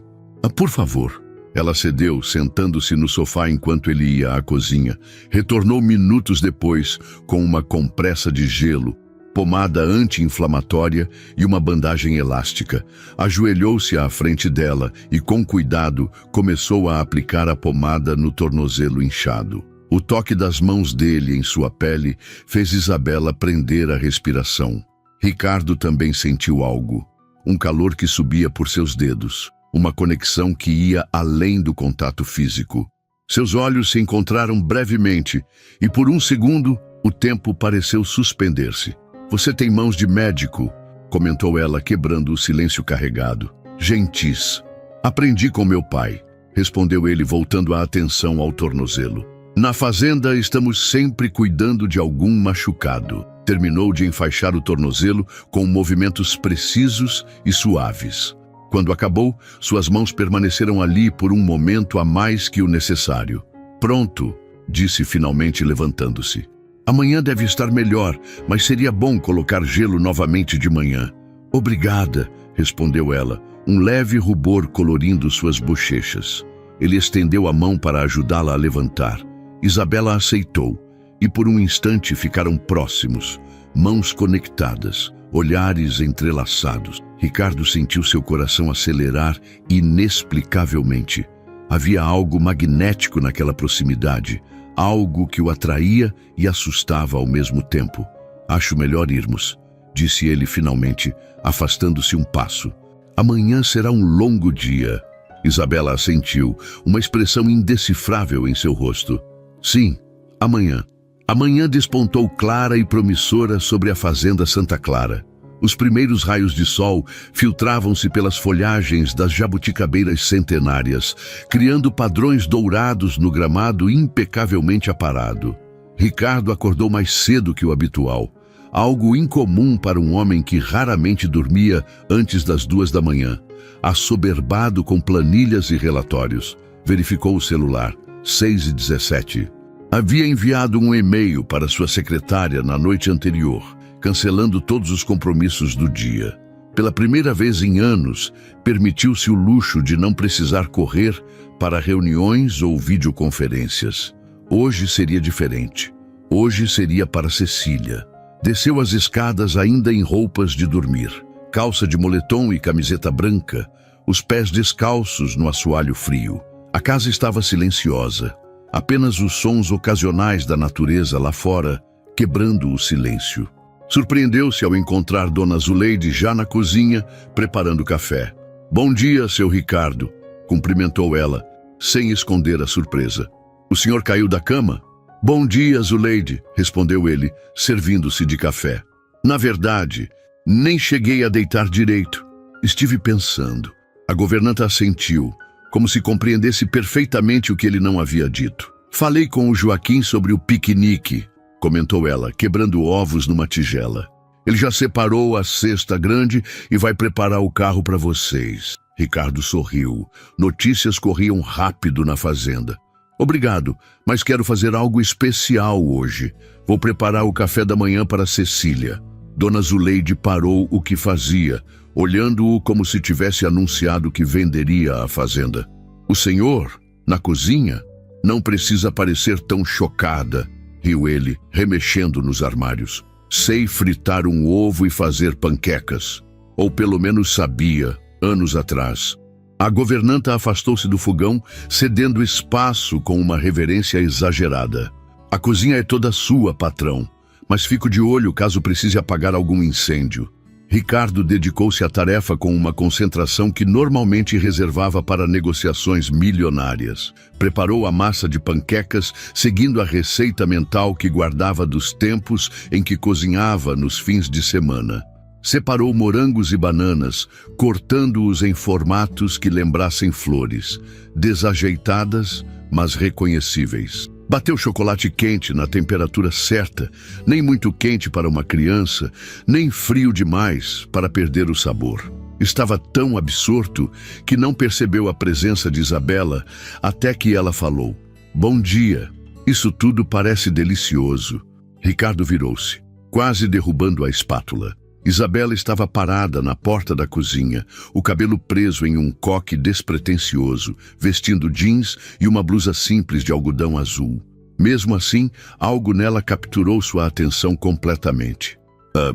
Por favor. Ela cedeu, sentando-se no sofá enquanto ele ia à cozinha. Retornou minutos depois, com uma compressa de gelo, pomada anti-inflamatória e uma bandagem elástica. Ajoelhou-se à frente dela e, com cuidado, começou a aplicar a pomada no tornozelo inchado. O toque das mãos dele em sua pele fez Isabela prender a respiração. Ricardo também sentiu algo, um calor que subia por seus dedos, uma conexão que ia além do contato físico. Seus olhos se encontraram brevemente e, por um segundo, o tempo pareceu suspender-se. Você tem mãos de médico, comentou ela, quebrando o silêncio carregado. Gentis. Aprendi com meu pai, respondeu ele, voltando a atenção ao tornozelo. Na fazenda estamos sempre cuidando de algum machucado. Terminou de enfaixar o tornozelo com movimentos precisos e suaves. Quando acabou, suas mãos permaneceram ali por um momento a mais que o necessário. Pronto, disse finalmente, levantando-se. Amanhã deve estar melhor, mas seria bom colocar gelo novamente de manhã. Obrigada, respondeu ela, um leve rubor colorindo suas bochechas. Ele estendeu a mão para ajudá-la a levantar. Isabela aceitou, e por um instante ficaram próximos, mãos conectadas, olhares entrelaçados. Ricardo sentiu seu coração acelerar inexplicavelmente. Havia algo magnético naquela proximidade, algo que o atraía e assustava ao mesmo tempo. Acho melhor irmos, disse ele finalmente, afastando-se um passo. Amanhã será um longo dia. Isabela assentiu, uma expressão indecifrável em seu rosto. Sim, amanhã. Amanhã despontou clara e promissora sobre a fazenda Santa Clara. Os primeiros raios de sol filtravam-se pelas folhagens das jabuticabeiras centenárias, criando padrões dourados no gramado impecavelmente aparado. Ricardo acordou mais cedo que o habitual, algo incomum para um homem que raramente dormia antes das 2 da manhã. Assoberbado com planilhas e relatórios, verificou o celular, 6h17. Havia enviado um e-mail para sua secretária na noite anterior, cancelando todos os compromissos do dia. Pela primeira vez em anos, permitiu-se o luxo de não precisar correr para reuniões ou videoconferências. Hoje seria diferente. Hoje seria para Cecília. Desceu as escadas ainda em roupas de dormir, calça de moletom e camiseta branca, os pés descalços no assoalho frio. A casa estava silenciosa, apenas os sons ocasionais da natureza lá fora, quebrando o silêncio. Surpreendeu-se ao encontrar Dona Zuleide já na cozinha, preparando café. Bom dia, seu Ricardo, cumprimentou ela, sem esconder a surpresa. O senhor caiu da cama? Bom dia, Zuleide, respondeu ele, servindo-se de café. Na verdade, nem cheguei a deitar direito. Estive pensando. A governanta assentiu, como se compreendesse perfeitamente o que ele não havia dito. Falei com o Joaquim sobre o piquenique, comentou ela, quebrando ovos numa tigela. Ele já separou a cesta grande e vai preparar o carro para vocês. Ricardo sorriu. Notícias corriam rápido na fazenda. Obrigado, mas quero fazer algo especial hoje. Vou preparar o café da manhã para Cecília. Dona Zuleide parou o que fazia, olhando-o como se tivesse anunciado que venderia a fazenda. O senhor, na cozinha, não precisa parecer tão chocada, riu ele, remexendo nos armários. Sei fritar um ovo e fazer panquecas. Ou pelo menos sabia, anos atrás. A governanta afastou-se do fogão, cedendo espaço com uma reverência exagerada. A cozinha é toda sua, patrão, mas fico de olho caso precise apagar algum incêndio. Ricardo dedicou-se à tarefa com uma concentração que normalmente reservava para negociações milionárias. Preparou a massa de panquecas, seguindo a receita mental que guardava dos tempos em que cozinhava nos fins de semana. Separou morangos e bananas, cortando-os em formatos que lembrassem flores, desajeitadas, mas reconhecíveis. Bateu chocolate quente na temperatura certa, nem muito quente para uma criança, nem frio demais para perder o sabor. Estava tão absorto que não percebeu a presença de Isabela até que ela falou: "Bom dia, isso tudo parece delicioso." Ricardo virou-se, quase derrubando a espátula. Isabela estava parada na porta da cozinha, o cabelo preso em um coque despretensioso, vestindo jeans e uma blusa simples de algodão azul. Mesmo assim, algo nela capturou sua atenção completamente.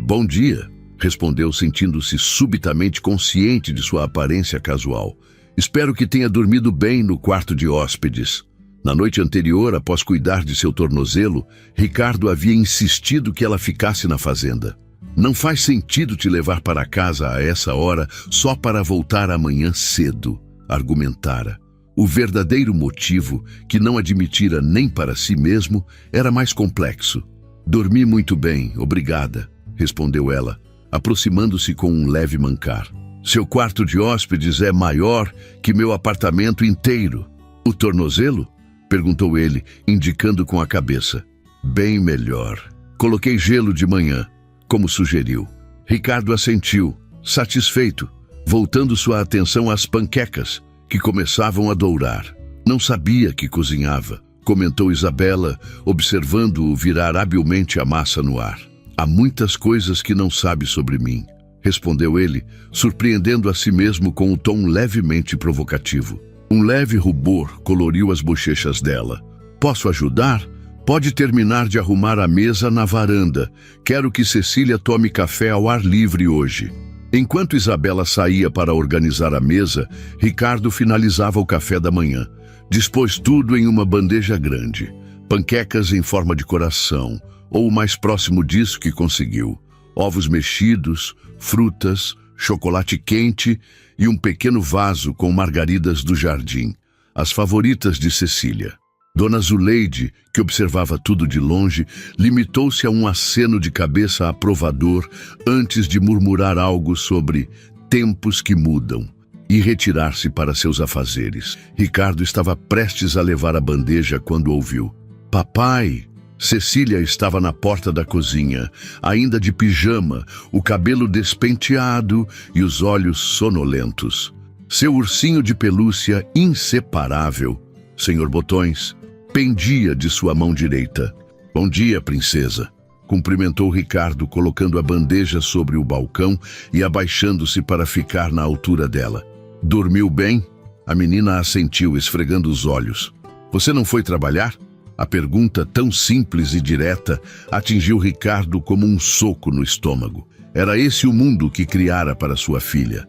Bom dia, respondeu, sentindo-se subitamente consciente de sua aparência casual. Espero que tenha dormido bem no quarto de hóspedes. Na noite anterior, após cuidar de seu tornozelo, Ricardo havia insistido que ela ficasse na fazenda. Não faz sentido te levar para casa a essa hora só para voltar amanhã cedo, argumentara. O verdadeiro motivo, que não admitira nem para si mesmo, era mais complexo. Dormi muito bem, obrigada, respondeu ela, aproximando-se com um leve mancar. Seu quarto de hóspedes é maior que meu apartamento inteiro. O tornozelo? Perguntou ele, indicando com a cabeça. Bem melhor. Coloquei gelo de manhã, como sugeriu. Ricardo assentiu, satisfeito, voltando sua atenção às panquecas, que começavam a dourar. Não sabia que cozinhava, comentou Isabela, observando-o virar habilmente a massa no ar. Há muitas coisas que não sabe sobre mim, respondeu ele, surpreendendo a si mesmo com um tom levemente provocativo. Um leve rubor coloriu as bochechas dela. Posso ajudar? Pode terminar de arrumar a mesa na varanda. Quero que Cecília tome café ao ar livre hoje. Enquanto Isabela saía para organizar a mesa, Ricardo finalizava o café da manhã. Dispôs tudo em uma bandeja grande. Panquecas em forma de coração, ou o mais próximo disso que conseguiu. Ovos mexidos, frutas, chocolate quente e um pequeno vaso com margaridas do jardim, as favoritas de Cecília. Dona Zuleide, que observava tudo de longe, limitou-se a um aceno de cabeça aprovador antes de murmurar algo sobre tempos que mudam e retirar-se para seus afazeres. Ricardo estava prestes a levar a bandeja quando ouviu: "Papai!" Cecília estava na porta da cozinha, ainda de pijama, o cabelo despenteado e os olhos sonolentos. Seu ursinho de pelúcia inseparável, Sr. Botões, pendia de sua mão direita. "Bom dia, princesa", cumprimentou Ricardo, colocando a bandeja sobre o balcão e abaixando-se para ficar na altura dela. "Dormiu bem?" A menina assentiu, esfregando os olhos. "Você não foi trabalhar?" A pergunta, tão simples e direta, atingiu Ricardo como um soco no estômago. Era esse o mundo que criara para sua filha.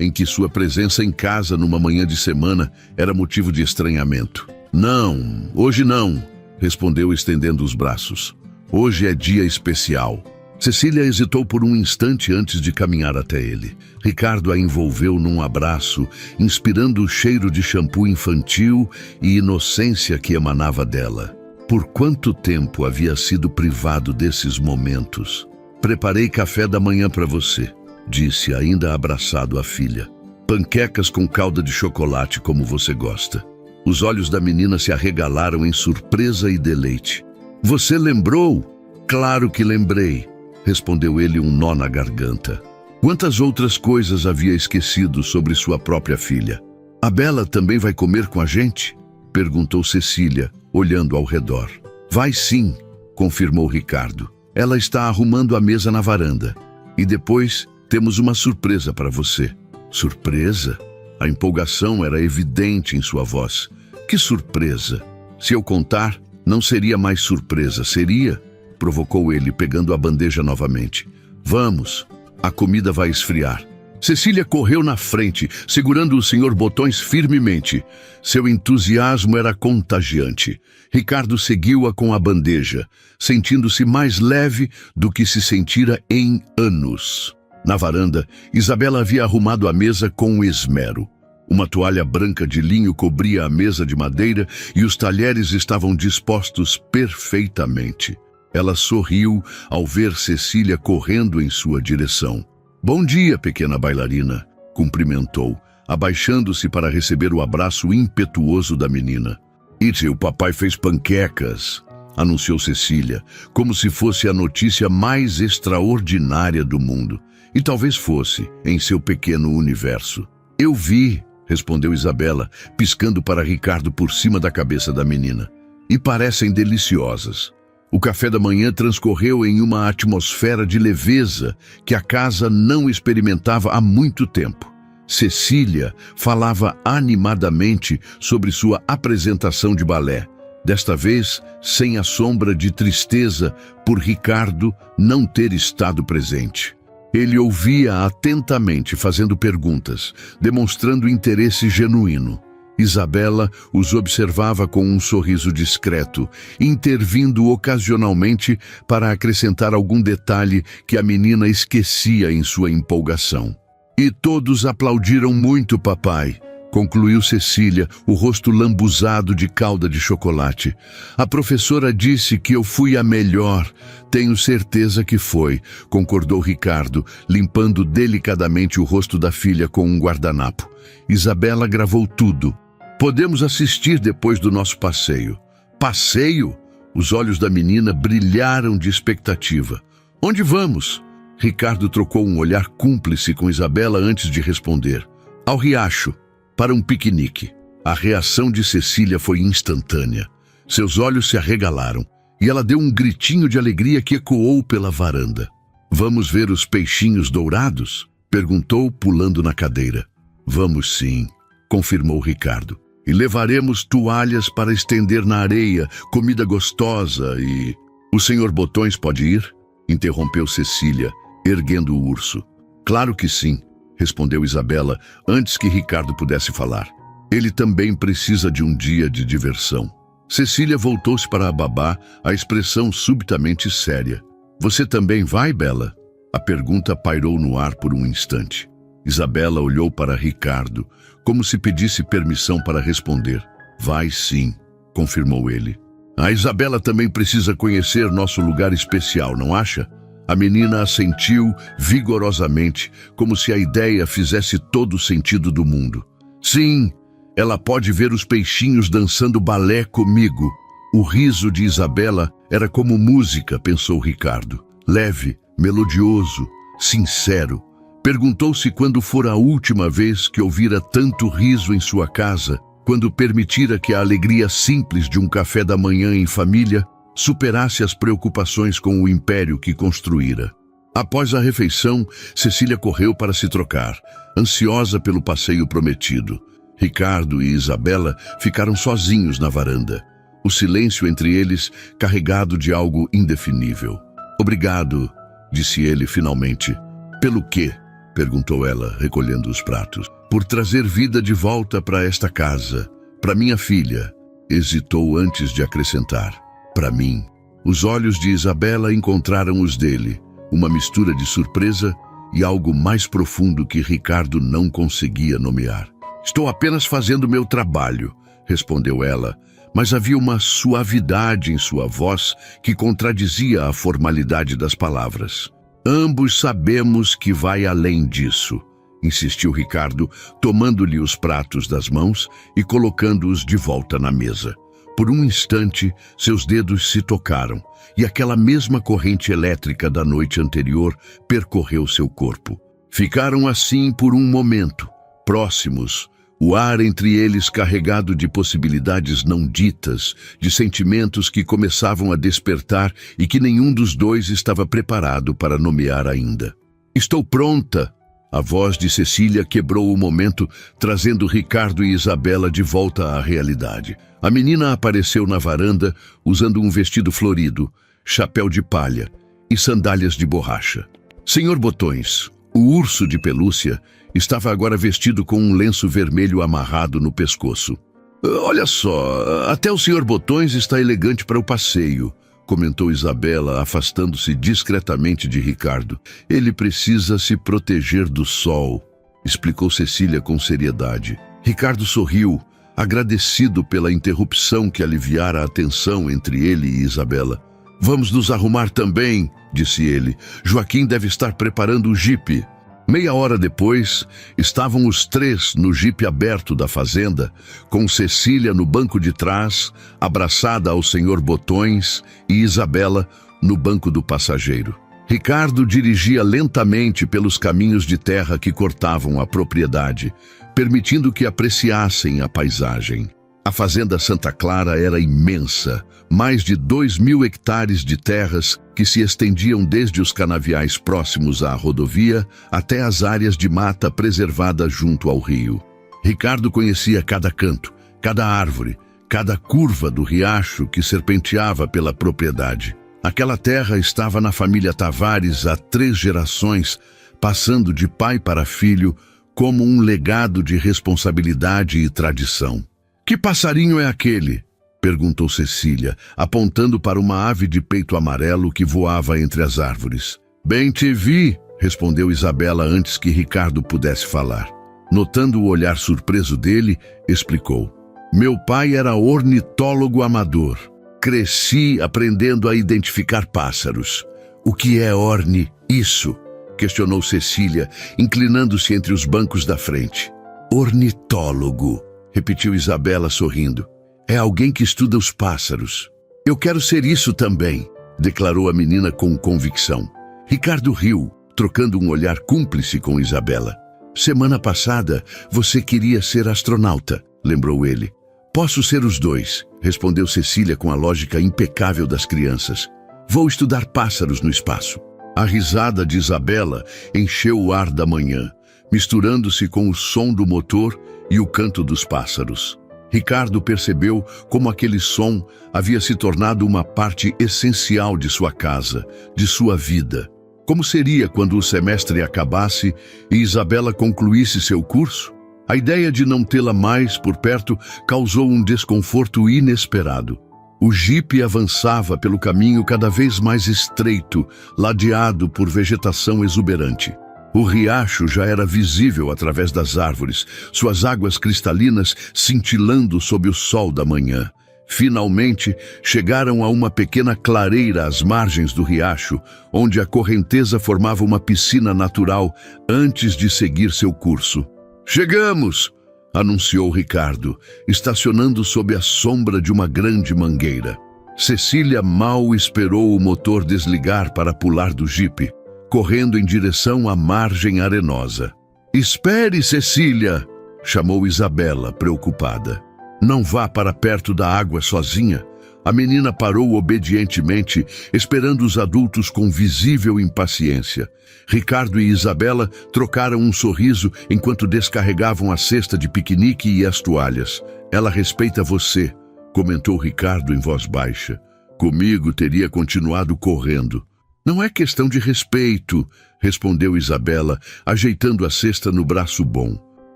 Em que sua presença em casa numa manhã de semana era motivo de estranhamento. "Não, hoje não", respondeu estendendo os braços. "Hoje é dia especial." Cecília hesitou por um instante antes de caminhar até ele. Ricardo a envolveu num abraço, inspirando o cheiro de shampoo infantil e inocência que emanava dela. Por quanto tempo havia sido privado desses momentos? "Preparei café da manhã para você", disse, ainda abraçado à filha. "Panquecas com calda de chocolate, como você gosta." Os olhos da menina se arregalaram em surpresa e deleite. "Você lembrou?" "Claro que lembrei", respondeu ele, um nó na garganta. Quantas outras coisas havia esquecido sobre sua própria filha? "A Bela também vai comer com a gente?" perguntou Cecília, olhando ao redor. "Vai sim", confirmou Ricardo. "Ela está arrumando a mesa na varanda. E depois temos uma surpresa para você." "Surpresa?" A empolgação era evidente em sua voz. Que surpresa! Se eu contar, não seria mais surpresa, seria? Provocou ele, pegando a bandeja novamente. Vamos, a comida vai esfriar. Cecília correu na frente, segurando o Sr. Botões firmemente. Seu entusiasmo era contagiante. Ricardo seguiu-a com a bandeja, sentindo-se mais leve do que se sentira em anos. Na varanda, Isabela havia arrumado a mesa com esmero. Uma toalha branca de linho cobria a mesa de madeira e os talheres estavam dispostos perfeitamente. Ela sorriu ao ver Cecília correndo em sua direção. Bom dia, pequena bailarina, cumprimentou, abaixando-se para receber o abraço impetuoso da menina. E o papai fez panquecas, anunciou Cecília, como se fosse a notícia mais extraordinária do mundo. E talvez fosse, em seu pequeno universo. Eu vi, respondeu Isabela, piscando para Ricardo por cima da cabeça da menina. E parecem deliciosas. O café da manhã transcorreu em uma atmosfera de leveza que a casa não experimentava há muito tempo. Cecília falava animadamente sobre sua apresentação de balé, desta vez sem a sombra de tristeza por Ricardo não ter estado presente. Ele ouvia atentamente, fazendo perguntas, demonstrando interesse genuíno. Isabela os observava com um sorriso discreto, intervindo ocasionalmente para acrescentar algum detalhe que a menina esquecia em sua empolgação. E todos aplaudiram muito, papai, concluiu Cecília, o rosto lambuzado de calda de chocolate. A professora disse que eu fui a melhor. Tenho certeza que foi, concordou Ricardo, limpando delicadamente o rosto da filha com um guardanapo. Isabela gravou tudo. Podemos assistir depois do nosso passeio. Passeio? Os olhos da menina brilharam de expectativa. Onde vamos? Ricardo trocou um olhar cúmplice com Isabela antes de responder. Ao riacho, para um piquenique. A reação de Cecília foi instantânea. Seus olhos se arregalaram e ela deu um gritinho de alegria que ecoou pela varanda. Vamos ver os peixinhos dourados? Perguntou, pulando na cadeira. Vamos sim, confirmou Ricardo. E levaremos toalhas para estender na areia, comida gostosa e... O senhor Botões pode ir? Interrompeu Cecília, erguendo o urso. Claro que sim, respondeu Isabela, antes que Ricardo pudesse falar. Ele também precisa de um dia de diversão. Cecília voltou-se para a babá, a expressão subitamente séria. Você também vai, Bela? A pergunta pairou no ar por um instante. Isabela olhou para Ricardo, como se pedisse permissão para responder. Vai sim, confirmou ele. A Isabela também precisa conhecer nosso lugar especial, não acha? A menina assentiu vigorosamente, como se a ideia fizesse todo o sentido do mundo. Sim, ela pode ver os peixinhos dançando balé comigo. O riso de Isabela era como música, pensou Ricardo. Leve, melodioso, sincero. Perguntou-se quando fora a última vez que ouvira tanto riso em sua casa, quando permitira que a alegria simples de um café da manhã em família superasse as preocupações com o império que construíra. Após a refeição, Cecília correu para se trocar, ansiosa pelo passeio prometido. Ricardo e Isabela ficaram sozinhos na varanda, o silêncio entre eles carregado de algo indefinível. Obrigado, disse ele finalmente. Pelo quê? Perguntou ela, recolhendo os pratos. Por trazer vida de volta para esta casa, para minha filha. Hesitou antes de acrescentar. Para mim. Os olhos de Isabela encontraram os dele, uma mistura de surpresa e algo mais profundo que Ricardo não conseguia nomear. Estou apenas fazendo meu trabalho, respondeu ela, mas havia uma suavidade em sua voz que contradizia a formalidade das palavras. Ambos sabemos que vai além disso, insistiu Ricardo, tomando-lhe os pratos das mãos e colocando-os de volta na mesa. Por um instante, seus dedos se tocaram, e aquela mesma corrente elétrica da noite anterior percorreu seu corpo. Ficaram assim por um momento, próximos, o ar entre eles carregado de possibilidades não ditas, de sentimentos que começavam a despertar e que nenhum dos dois estava preparado para nomear ainda. Estou pronta, A voz de Cecília quebrou o momento, trazendo Ricardo e Isabela de volta à realidade. A menina apareceu na varanda usando um vestido florido, chapéu de palha e sandálias de borracha. Senhor Botões, o urso de pelúcia, estava agora vestido com um lenço vermelho amarrado no pescoço. Olha só, até o Senhor Botões está elegante para o passeio, comentou Isabela, afastando-se discretamente de Ricardo. Ele precisa se proteger do sol, explicou Cecília com seriedade. Ricardo sorriu, agradecido pela interrupção que aliviara a tensão entre ele e Isabela. Vamos nos arrumar também, disse ele. Joaquim deve estar preparando o jipe. Meia hora depois, estavam os três no jipe aberto da fazenda, com Cecília no banco de trás, abraçada ao Senhor Botões, e Isabela no banco do passageiro. Ricardo dirigia lentamente pelos caminhos de terra que cortavam a propriedade, permitindo que apreciassem a paisagem. A fazenda Santa Clara era imensa, mais de 2.000 hectares de terras que se estendiam desde os canaviais próximos à rodovia até as áreas de mata preservadas junto ao rio. Ricardo conhecia cada canto, cada árvore, cada curva do riacho que serpenteava pela propriedade. Aquela terra estava na família Tavares há 3 gerações, passando de pai para filho como um legado de responsabilidade e tradição. Que passarinho é aquele? Perguntou Cecília, apontando para uma ave de peito amarelo que voava entre as árvores. Bem te vi, respondeu Isabela antes que Ricardo pudesse falar. Notando o olhar surpreso dele, explicou. Meu pai era ornitólogo amador. Cresci aprendendo a identificar pássaros. O que é orni? Isso? Questionou Cecília, inclinando-se entre os bancos da frente. Ornitólogo, repetiu Isabela sorrindo. É alguém que estuda os pássaros. Eu quero ser isso também, declarou a menina com convicção. Ricardo riu, trocando um olhar cúmplice com Isabela. Semana passada, você queria ser astronauta, lembrou ele. Posso ser os dois, respondeu Cecília com a lógica impecável das crianças. Vou estudar pássaros no espaço. A risada de Isabela encheu o ar da manhã, misturando-se com o som do motor e o canto dos pássaros. Ricardo percebeu como aquele som havia se tornado uma parte essencial de sua casa, de sua vida. Como seria quando o semestre acabasse e Isabela concluísse seu curso? A ideia de não tê-la mais por perto causou um desconforto inesperado. O jipe avançava pelo caminho cada vez mais estreito, ladeado por vegetação exuberante. O riacho já era visível através das árvores, suas águas cristalinas cintilando sob o sol da manhã. Finalmente, chegaram a uma pequena clareira às margens do riacho, onde a correnteza formava uma piscina natural antes de seguir seu curso. Chegamos! Anunciou Ricardo, estacionando sob a sombra de uma grande mangueira. Cecília mal esperou o motor desligar para pular do jipe, correndo em direção à margem arenosa. Espere, Cecília! Chamou Isabela, preocupada. Não vá para perto da água sozinha. A menina parou obedientemente, esperando os adultos com visível impaciência. Ricardo e Isabela trocaram um sorriso enquanto descarregavam a cesta de piquenique e as toalhas. Ela respeita você, comentou Ricardo em voz baixa. Comigo teria continuado correndo. Não é questão de respeito, respondeu Isabela, ajeitando a cesta no braço bom.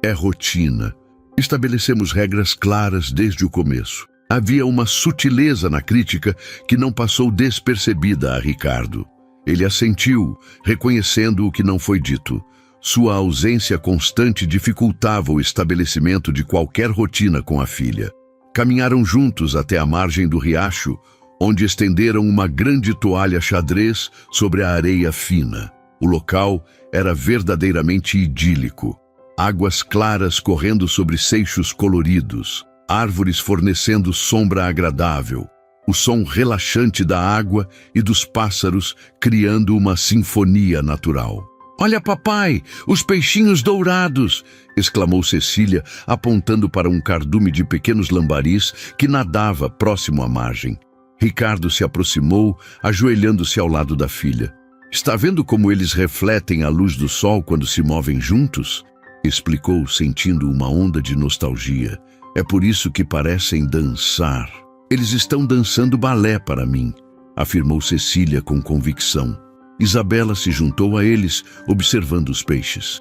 É rotina. Estabelecemos regras claras desde o começo. Havia uma sutileza na crítica que não passou despercebida a Ricardo. Ele assentiu, reconhecendo o que não foi dito. Sua ausência constante dificultava o estabelecimento de qualquer rotina com a filha. Caminharam juntos até a margem do riacho, onde estenderam uma grande toalha xadrez sobre a areia fina. O local era verdadeiramente idílico. Águas claras correndo sobre seixos coloridos, árvores fornecendo sombra agradável, o som relaxante da água e dos pássaros criando uma sinfonia natural. Olha, papai, os peixinhos dourados! Exclamou Cecília, apontando para um cardume de pequenos lambaris que nadava próximo à margem. Ricardo se aproximou, ajoelhando-se ao lado da filha. Está vendo como eles refletem a luz do sol quando se movem juntos? Explicou, sentindo uma onda de nostalgia. É por isso que parecem dançar. Eles estão dançando balé para mim, afirmou Cecília com convicção. Isabela se juntou a eles, observando os peixes.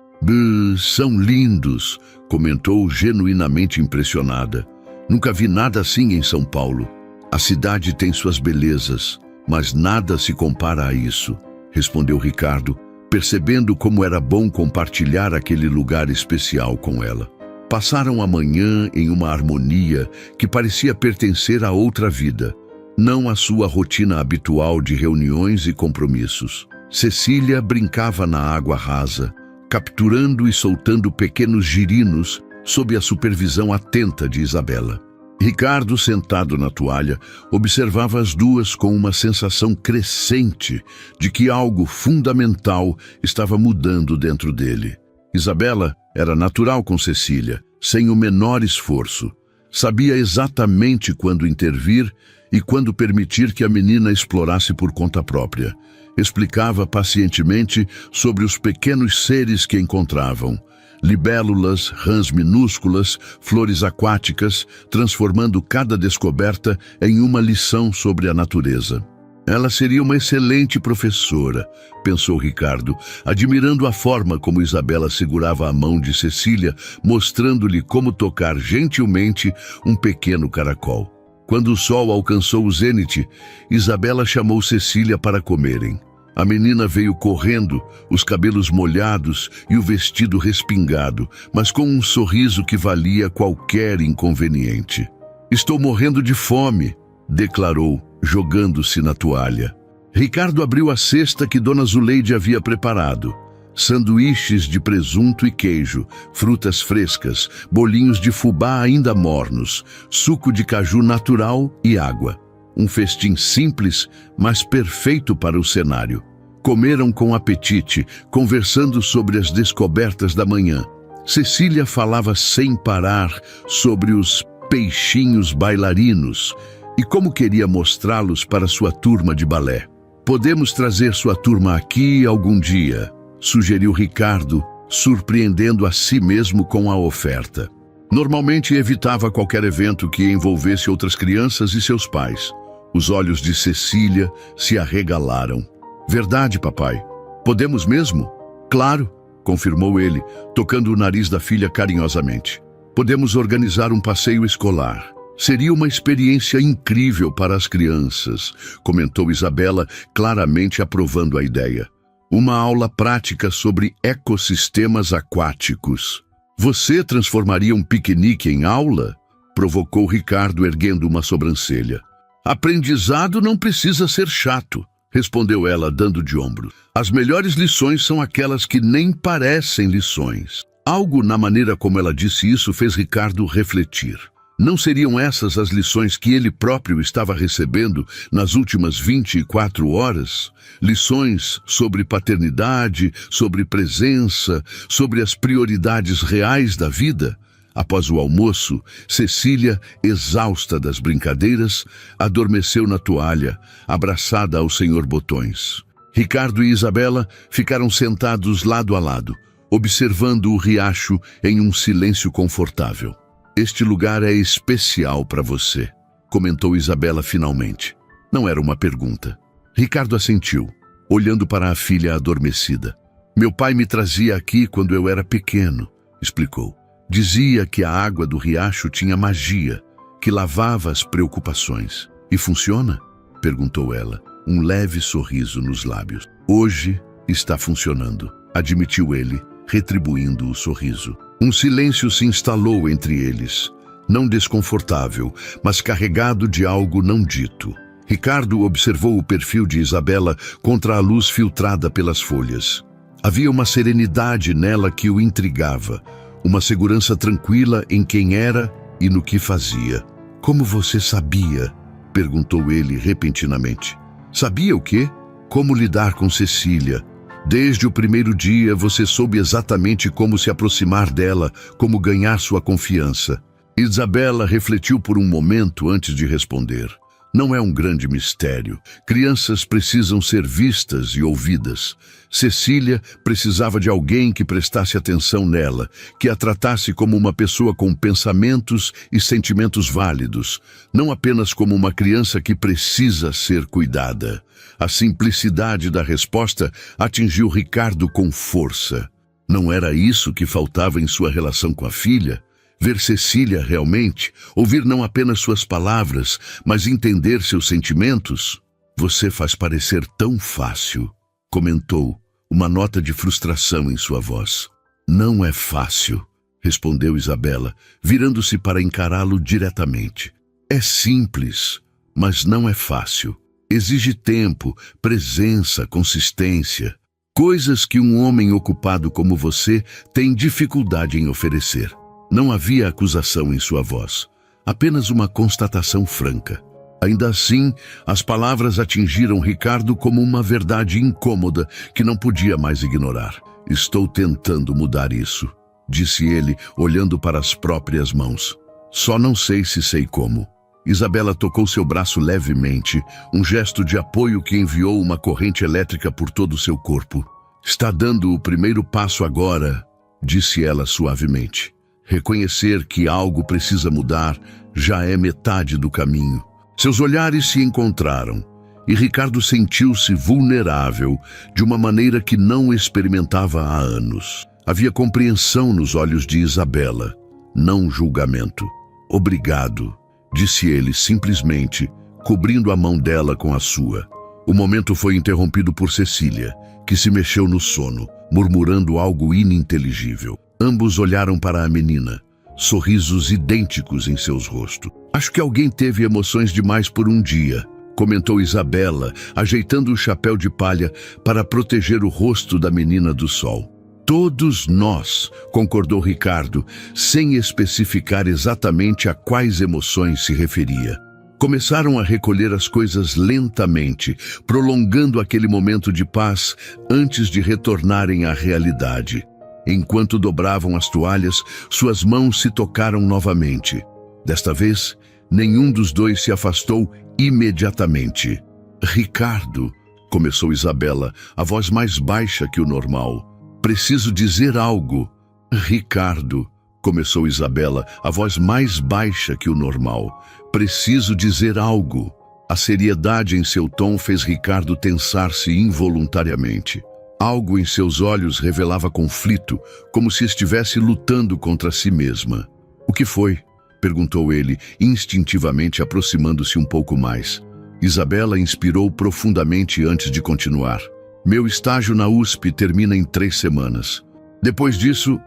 São lindos, comentou genuinamente impressionada. Nunca vi nada assim em São Paulo. A cidade tem suas belezas, mas nada se compara a isso, respondeu Ricardo, percebendo como era bom compartilhar aquele lugar especial com ela. Passaram a manhã em uma harmonia que parecia pertencer a outra vida, não à sua rotina habitual de reuniões e compromissos. Cecília brincava na água rasa, capturando e soltando pequenos girinos sob a supervisão atenta de Isabela. Ricardo, sentado na toalha, observava as duas com uma sensação crescente de que algo fundamental estava mudando dentro dele. Isabela era natural com Cecília, sem o menor esforço. Sabia exatamente quando intervir e quando permitir que a menina explorasse por conta própria. Explicava pacientemente sobre os pequenos seres que encontravam. Libélulas, rãs minúsculas, flores aquáticas, transformando cada descoberta em uma lição sobre a natureza. Ela seria uma excelente professora, pensou Ricardo, admirando a forma como Isabela segurava a mão de Cecília, mostrando-lhe como tocar gentilmente um pequeno caracol. Quando o sol alcançou o zênite, Isabela chamou Cecília para comerem. A menina veio correndo, os cabelos molhados e o vestido respingado, mas com um sorriso que valia qualquer inconveniente. Estou morrendo de fome, declarou, jogando-se na toalha. Ricardo abriu a cesta que Dona Zuleide havia preparado. Sanduíches de presunto e queijo, frutas frescas, bolinhos de fubá ainda mornos, suco de caju natural e água. Um festim simples, mas perfeito para o cenário. Comeram com apetite, conversando sobre as descobertas da manhã. Cecília falava sem parar sobre os peixinhos bailarinos e como queria mostrá-los para sua turma de balé. Podemos trazer sua turma aqui algum dia, sugeriu Ricardo, surpreendendo a si mesmo com a oferta. Normalmente evitava qualquer evento que envolvesse outras crianças e seus pais. Os olhos de Cecília se arregalaram. Verdade, papai. Podemos mesmo? Claro, confirmou ele, tocando o nariz da filha carinhosamente. Podemos organizar um passeio escolar. Seria uma experiência incrível para as crianças, comentou Isabela, claramente aprovando a ideia. Uma aula prática sobre ecossistemas aquáticos. Você transformaria um piquenique em aula? Provocou Ricardo, erguendo uma sobrancelha. Aprendizado não precisa ser chato, respondeu ela, dando de ombro. As melhores lições são aquelas que nem parecem lições. Algo na maneira como ela disse isso fez Ricardo refletir. Não seriam essas as lições que ele próprio estava recebendo nas últimas 24 horas? Lições sobre paternidade, sobre presença, sobre as prioridades reais da vida? Após o almoço, Cecília, exausta das brincadeiras, adormeceu na toalha, abraçada ao senhor Botões. Ricardo e Isabela ficaram sentados lado a lado, observando o riacho em um silêncio confortável. Este lugar é especial para você, comentou Isabela finalmente. Não era uma pergunta. Ricardo assentiu, olhando para a filha adormecida. Meu pai me trazia aqui quando eu era pequeno, explicou. Dizia que a água do riacho tinha magia, que lavava as preocupações. E funciona? Perguntou ela, um leve sorriso nos lábios. Hoje está funcionando, admitiu ele, retribuindo o sorriso. Um silêncio se instalou entre eles, não desconfortável, mas carregado de algo não dito. Ricardo observou o perfil de Isabela contra a luz filtrada pelas folhas. Havia uma serenidade nela que o intrigava, uma segurança tranquila em quem era e no que fazia. Como você sabia? Perguntou ele repentinamente. Sabia o quê? Como lidar com Cecília. Desde o primeiro dia você soube exatamente como se aproximar dela, como ganhar sua confiança. Isabela refletiu por um momento antes de responder. Não é um grande mistério. Crianças precisam ser vistas e ouvidas. Cecília precisava de alguém que prestasse atenção nela, que a tratasse como uma pessoa com pensamentos e sentimentos válidos, não apenas como uma criança que precisa ser cuidada. A simplicidade da resposta atingiu Ricardo com força. Não era isso que faltava em sua relação com a filha? Ver Cecília realmente, ouvir não apenas suas palavras, mas entender seus sentimentos? Você faz parecer tão fácil, comentou, uma nota de frustração em sua voz. Não é fácil, respondeu Isabela, virando-se para encará-lo diretamente. É simples, mas não é fácil. Exige tempo, presença, consistência. Coisas que um homem ocupado como você tem dificuldade em oferecer. Não havia acusação em sua voz, apenas uma constatação franca. Ainda assim, as palavras atingiram Ricardo como uma verdade incômoda que não podia mais ignorar. Estou tentando mudar isso, disse ele, olhando para as próprias mãos. Só não sei se sei como. Isabela tocou seu braço levemente, um gesto de apoio que enviou uma corrente elétrica por todo o seu corpo. Está dando o primeiro passo agora, disse ela suavemente. Reconhecer que algo precisa mudar já é metade do caminho. Seus olhares se encontraram e Ricardo sentiu-se vulnerável de uma maneira que não experimentava há anos. Havia compreensão nos olhos de Isabela, não julgamento. Obrigado, disse ele simplesmente, cobrindo a mão dela com a sua. O momento foi interrompido por Cecília, que se mexeu no sono, murmurando algo ininteligível. Ambos olharam para a menina, sorrisos idênticos em seus rostos. Acho que alguém teve emoções demais por um dia, comentou Isabela, ajeitando o chapéu de palha para proteger o rosto da menina do sol. Todos nós, concordou Ricardo, sem especificar exatamente a quais emoções se referia. Começaram a recolher as coisas lentamente, prolongando aquele momento de paz antes de retornarem à realidade. Enquanto dobravam as toalhas, suas mãos se tocaram novamente. Desta vez, nenhum dos dois se afastou imediatamente. Ricardo, começou Isabela, a voz mais baixa que o normal. Preciso dizer algo. Ricardo, começou Isabela, a voz mais baixa que o normal. Preciso dizer algo. A seriedade em seu tom fez Ricardo tensar-se involuntariamente. Algo em seus olhos revelava conflito, como se estivesse lutando contra si mesma. O que foi? Perguntou ele, instintivamente aproximando-se um pouco mais. Isabela inspirou profundamente antes de continuar. Meu estágio na USP termina em 3 semanas. Depois disso,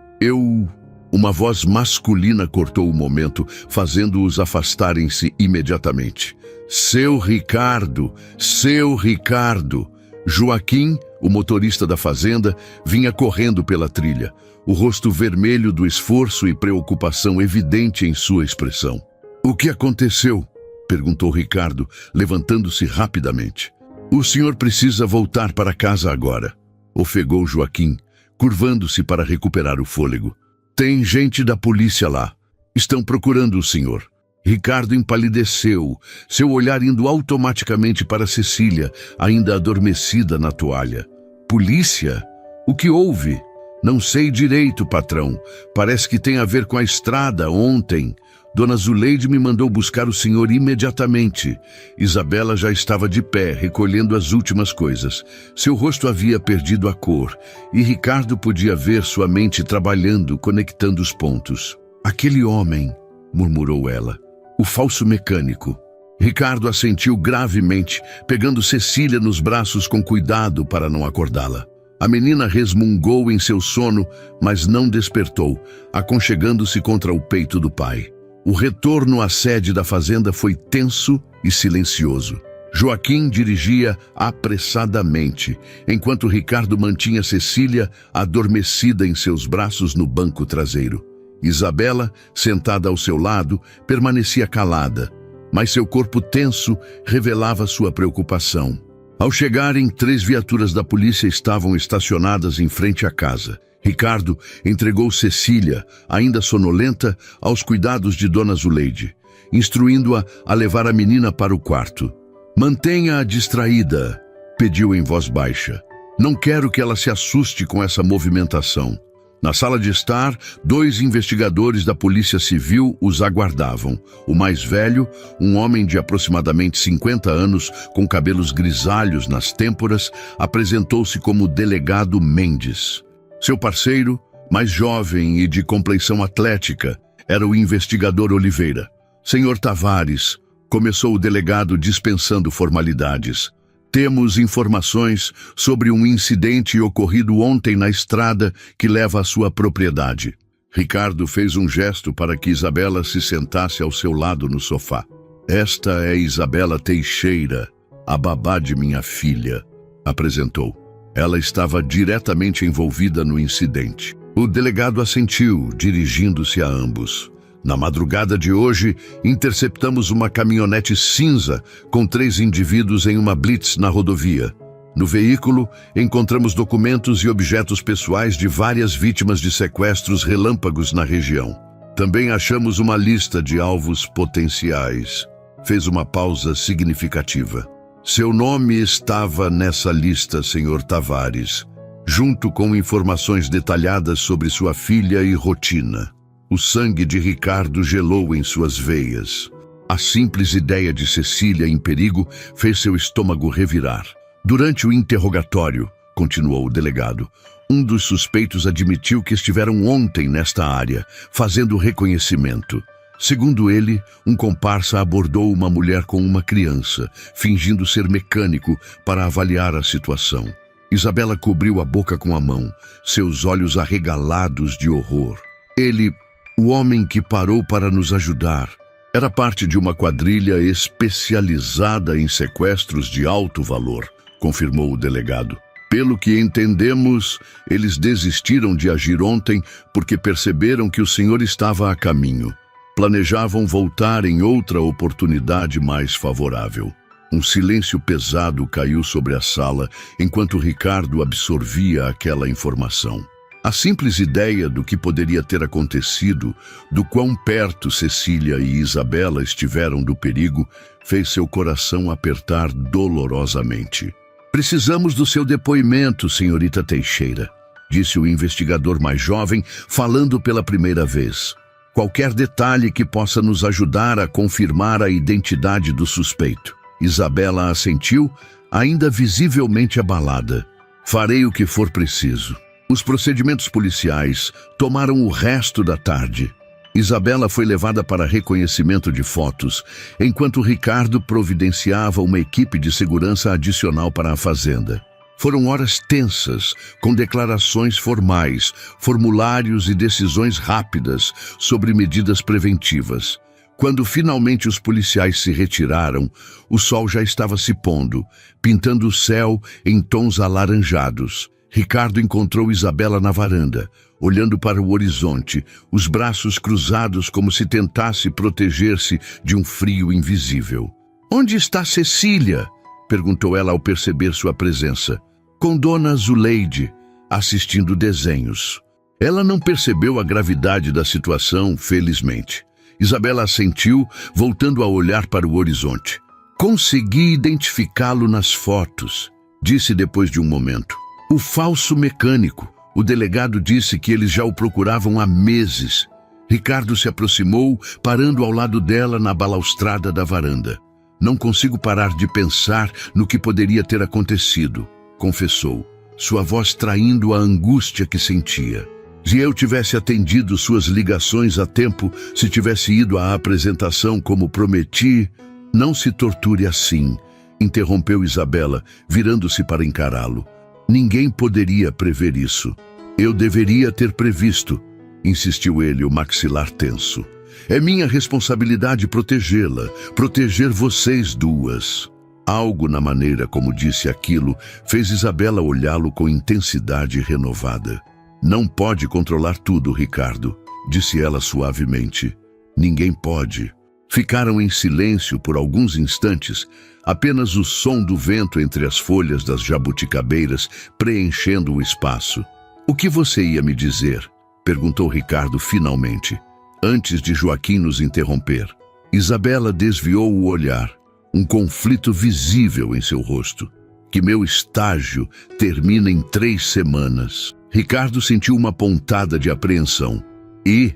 Uma voz masculina cortou o momento, fazendo-os afastarem-se imediatamente. Seu Ricardo! Seu Ricardo! Joaquim, o motorista da fazenda, vinha correndo pela trilha, o rosto vermelho do esforço e preocupação evidente em sua expressão. O que aconteceu? Perguntou Ricardo, levantando-se rapidamente. O senhor precisa voltar para casa agora, ofegou Joaquim, curvando-se para recuperar o fôlego. Tem gente da polícia lá. Estão procurando o senhor. Ricardo empalideceu, seu olhar indo automaticamente para Cecília, ainda adormecida na toalha. Polícia? O que houve? Não sei direito, patrão. Parece que tem a ver com a estrada ontem. Dona Zuleide me mandou buscar o senhor imediatamente. Isabela já estava de pé, recolhendo as últimas coisas. Seu rosto havia perdido a cor, e Ricardo podia ver sua mente trabalhando, conectando os pontos. Aquele homem, murmurou ela. O falso mecânico. Ricardo assentiu gravemente, pegando Cecília nos braços com cuidado para não acordá-la. A menina resmungou em seu sono, mas não despertou, aconchegando-se contra o peito do pai. O retorno à sede da fazenda foi tenso e silencioso. Joaquim dirigia apressadamente, enquanto Ricardo mantinha Cecília adormecida em seus braços no banco traseiro. Isabela, sentada ao seu lado, permanecia calada, mas seu corpo tenso revelava sua preocupação. Ao chegarem, 3 viaturas da polícia estavam estacionadas em frente à casa. Ricardo entregou Cecília, ainda sonolenta, aos cuidados de Dona Zuleide. instruindo-a a levar a menina para o quarto. Mantenha-a distraída, pediu em voz baixa. Não quero que ela se assuste com essa movimentação. Na sala de estar, 2 investigadores da Polícia Civil os aguardavam. O mais velho, um homem de aproximadamente 50 anos, com cabelos grisalhos nas têmporas, apresentou-se como delegado Mendes. Seu parceiro, mais jovem e de compleição atlética, era o investigador Oliveira. Senhor Tavares, começou o delegado dispensando formalidades. Temos informações sobre um incidente ocorrido ontem na estrada que leva à sua propriedade. Ricardo fez um gesto para que Isabela se sentasse ao seu lado no sofá. Esta é Isabela Teixeira, a babá de minha filha, apresentou. Ela estava diretamente envolvida no incidente. O delegado assentiu, dirigindo-se a ambos. Na madrugada de hoje, interceptamos uma caminhonete cinza com 3 indivíduos em uma blitz na rodovia. No veículo, encontramos documentos e objetos pessoais de várias vítimas de sequestros relâmpagos na região. Também achamos uma lista de alvos potenciais. Fez uma pausa significativa. Seu nome estava nessa lista, Sr. Tavares, junto com informações detalhadas sobre sua filha e rotina. O sangue de Ricardo gelou em suas veias. A simples ideia de Cecília em perigo fez seu estômago revirar. Durante o interrogatório, continuou o delegado, um dos suspeitos admitiu que estiveram ontem nesta área, fazendo reconhecimento. Segundo ele, um comparsa abordou uma mulher com uma criança, fingindo ser mecânico para avaliar a situação. Isabela cobriu a boca com a mão, seus olhos arregalados de horror. Ele, o homem que parou para nos ajudar, era parte de uma quadrilha especializada em sequestros de alto valor, confirmou o delegado. Pelo que entendemos, eles desistiram de agir ontem porque perceberam que o senhor estava a caminho. Planejavam voltar em outra oportunidade mais favorável. Um silêncio pesado caiu sobre a sala enquanto Ricardo absorvia aquela informação. A simples ideia do que poderia ter acontecido, do quão perto Cecília e Isabela estiveram do perigo, fez seu coração apertar dolorosamente. Precisamos do seu depoimento, senhorita Teixeira, disse o investigador mais jovem, falando pela primeira vez. Qualquer detalhe que possa nos ajudar a confirmar a identidade do suspeito. Isabela assentiu, ainda visivelmente abalada. Farei o que for preciso. Os procedimentos policiais tomaram o resto da tarde. Isabela foi levada para reconhecimento de fotos, enquanto Ricardo providenciava uma equipe de segurança adicional para a fazenda. Foram horas tensas, com declarações formais, formulários e decisões rápidas sobre medidas preventivas. Quando finalmente os policiais se retiraram, o sol já estava se pondo, pintando o céu em tons alaranjados. Ricardo encontrou Isabela na varanda, olhando para o horizonte, os braços cruzados como se tentasse proteger-se de um frio invisível. "Onde está Cecília?" perguntou ela ao perceber sua presença. "Com Dona Zuleide, assistindo desenhos." Ela não percebeu a gravidade da situação, felizmente. Isabela assentiu, voltando a olhar para o horizonte. "Consegui identificá-lo nas fotos", disse depois de um momento. "O falso mecânico." O delegado disse que eles já o procuravam há meses. Ricardo se aproximou, parando ao lado dela na balaustrada da varanda. "Não consigo parar de pensar no que poderia ter acontecido", confessou, sua voz traindo a angústia que sentia. "Se eu tivesse atendido suas ligações a tempo, se tivesse ido à apresentação como prometi..." "Não se torture assim", interrompeu Isabela, virando-se para encará-lo. "Ninguém poderia prever isso." "Eu deveria ter previsto", insistiu ele, o maxilar tenso. "É minha responsabilidade protegê-la, proteger vocês duas." Algo na maneira como disse aquilo fez Isabela olhá-lo com intensidade renovada. "Não pode controlar tudo, Ricardo", disse ela suavemente. "Ninguém pode." Ficaram em silêncio por alguns instantes, apenas o som do vento entre as folhas das jabuticabeiras preenchendo o espaço. "O que você ia me dizer?" perguntou Ricardo finalmente, antes de Joaquim nos interromper. Isabela desviou o olhar, um conflito visível em seu rosto. Que meu estágio termina em 3 semanas. Ricardo sentiu uma pontada de apreensão. E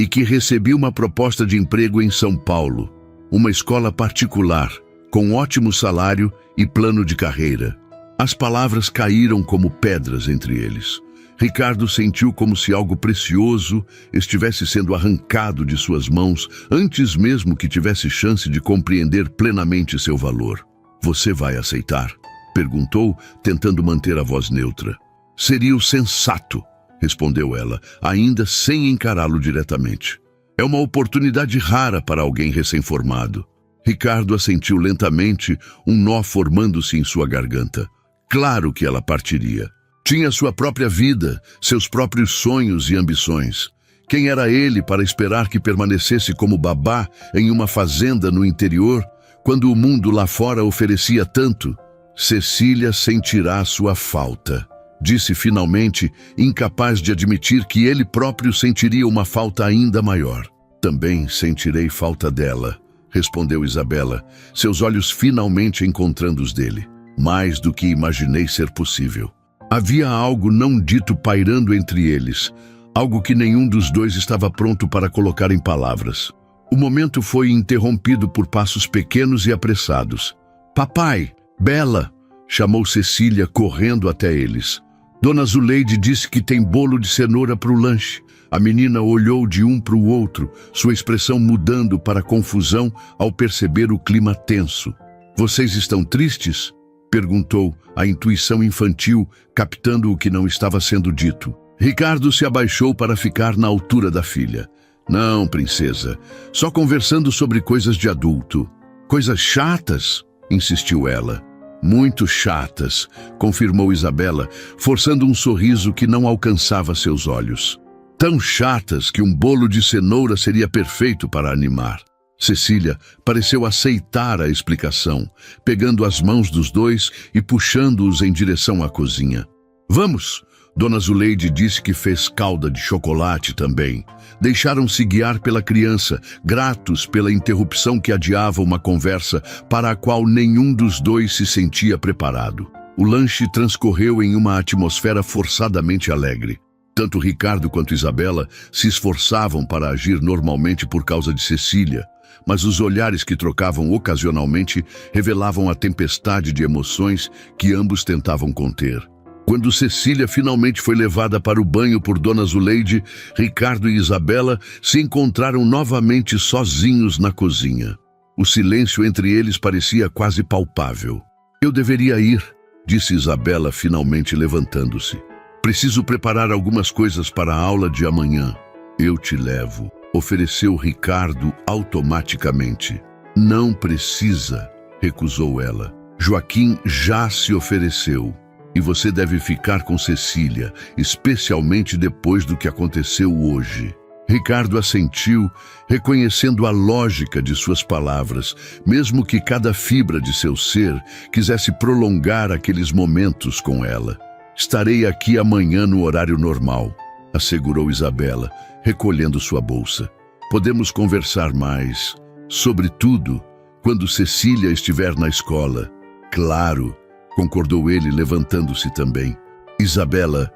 que recebi uma proposta de emprego em São Paulo, uma escola particular, com ótimo salário e plano de carreira. As palavras caíram como pedras entre eles. Ricardo sentiu como se algo precioso estivesse sendo arrancado de suas mãos antes mesmo que tivesse chance de compreender plenamente seu valor. Você vai aceitar? Perguntou, tentando manter a voz neutra. Seria o sensato, respondeu ela, ainda sem encará-lo diretamente. É uma oportunidade rara para alguém recém-formado. Ricardo assentiu lentamente, um nó formando-se em sua garganta. Claro que ela partiria. Tinha sua própria vida, seus próprios sonhos e ambições. Quem era ele para esperar que permanecesse como babá em uma fazenda no interior, quando o mundo lá fora oferecia tanto? Cecília sentirá sua falta, disse finalmente, incapaz de admitir que ele próprio sentiria uma falta ainda maior. Também sentirei falta dela, respondeu Isabela, seus olhos finalmente encontrando os dele. Mais do que imaginei ser possível. Havia algo não dito pairando entre eles, algo que nenhum dos dois estava pronto para colocar em palavras. O momento foi interrompido por passos pequenos e apressados. Papai! Bela! Chamou Cecília correndo até eles. Dona Zuleide disse que tem bolo de cenoura para o lanche. A menina olhou de um para o outro, sua expressão mudando para confusão ao perceber o clima tenso. Vocês estão tristes? Perguntou, a intuição infantil captando o que não estava sendo dito. Ricardo se abaixou para ficar na altura da filha. Não, princesa, só conversando sobre coisas de adulto. Coisas chatas? Insistiu ela. Muito chatas, confirmou Isabela, forçando um sorriso que não alcançava seus olhos. Tão chatas que um bolo de cenoura seria perfeito para animar. Cecília pareceu aceitar a explicação, pegando as mãos dos dois e puxando-os em direção à cozinha. Vamos! Dona Zuleide disse que fez calda de chocolate também. Deixaram-se guiar pela criança, gratos pela interrupção que adiava uma conversa para a qual nenhum dos dois se sentia preparado. O lanche transcorreu em uma atmosfera forçadamente alegre. Tanto Ricardo quanto Isabela se esforçavam para agir normalmente por causa de Cecília, mas os olhares que trocavam ocasionalmente revelavam a tempestade de emoções que ambos tentavam conter. Quando Cecília finalmente foi levada para o banho por Dona Zuleide, Ricardo e Isabela se encontraram novamente sozinhos na cozinha. O silêncio entre eles parecia quase palpável. Eu deveria ir, disse Isabela finalmente levantando-se. Preciso preparar algumas coisas para a aula de amanhã. Eu te levo, ofereceu Ricardo automaticamente. Não precisa, recusou ela. Joaquim já se ofereceu. E você deve ficar com Cecília, especialmente depois do que aconteceu hoje. Ricardo assentiu, reconhecendo a lógica de suas palavras, mesmo que cada fibra de seu ser quisesse prolongar aqueles momentos com ela. Estarei aqui amanhã no horário normal, assegurou Isabela, recolhendo sua bolsa. Podemos conversar mais, sobretudo quando Cecília estiver na escola. Claro, concordou ele, levantando-se também. Isabela,